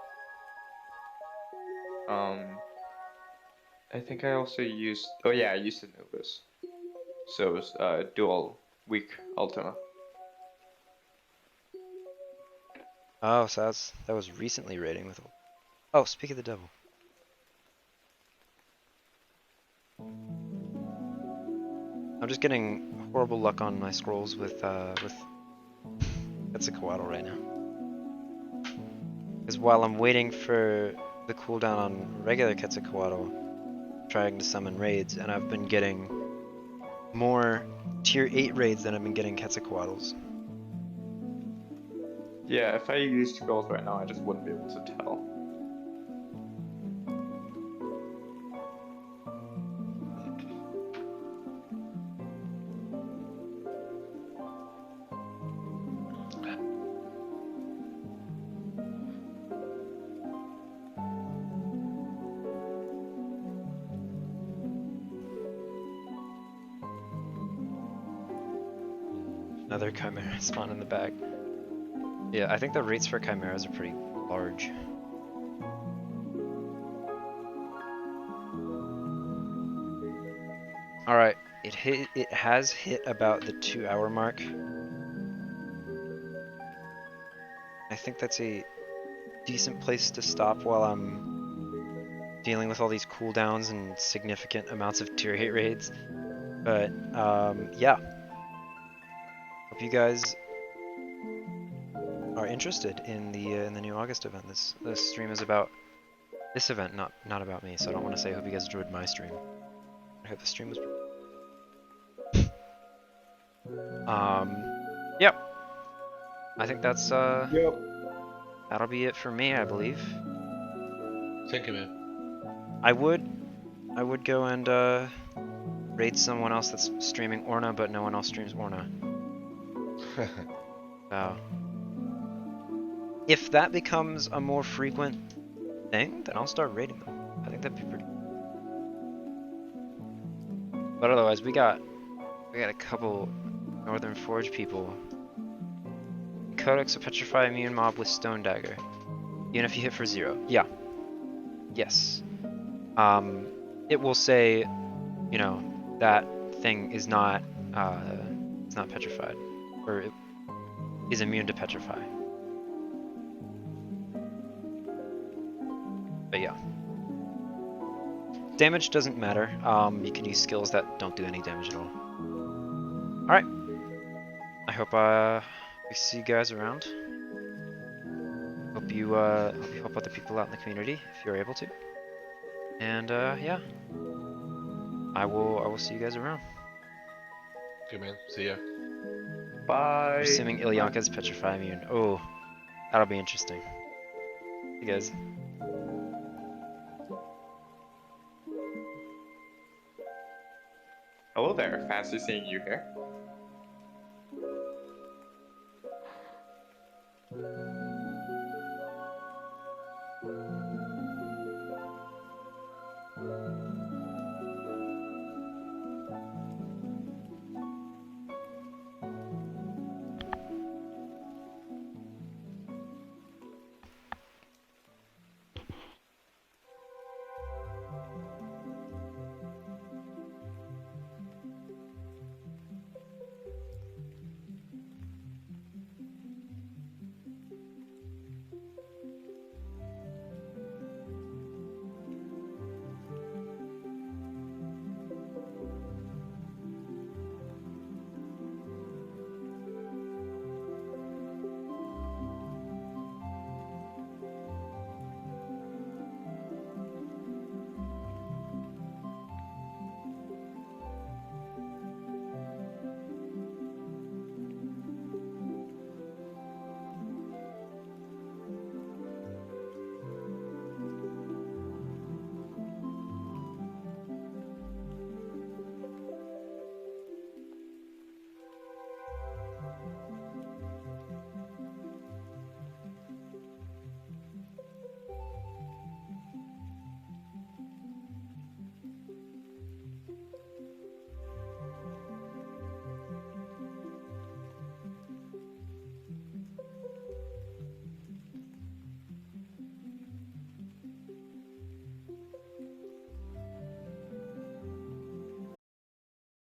I think I also used. Oh yeah, I used Anubis. So it was dual weak Ultima. Oh, so that was recently raiding with. Oh, speak of the devil. I'm just getting horrible luck on my scrolls with Quetzalcoatl right now. Because while I'm waiting for the cooldown on regular Quetzalcoatl, trying to summon raids, and I've been getting more tier 8 raids than I've been getting Quetzalcoatls. Yeah, if I used gold right now, I just wouldn't be able to tell. Another Chimera spawn in the bag. Yeah, I think the rates for Chimeras are pretty large. Alright, it has hit about the 2-hour mark. I think that's a decent place to stop while I'm dealing with all these cooldowns and significant amounts of tier 8 raids. But yeah. Hope you guys are interested in the new August event. This stream is about this event, not about me. So I don't want to say I hope you guys enjoyed my stream. I hope the stream was. Yep. I think that's Yep. that'll be it for me, I believe. Thank you, man. I would go and raid someone else that's streaming Orna, but no one else streams Orna. If that becomes a more frequent thing, then I'll start raiding them. I think that'd be pretty. But otherwise, we got a couple Northern Forge people. Codex will petrify immune mob with Stone Dagger, even if you hit for 0. Yeah. Yes. It will say, you know, that thing is not it's not petrified, or it is immune to petrify. But yeah. Damage doesn't matter. You can use skills that don't do any damage at all. Alright. I hope we see you guys around. Hope you help other people out in the community if you're able to. And yeah. I will see you guys around. Okay, man. See ya. Bye. I'm assuming Ilyanka's petrify immune. Oh, that'll be interesting. You guys. Hello there. Fancy seeing you here.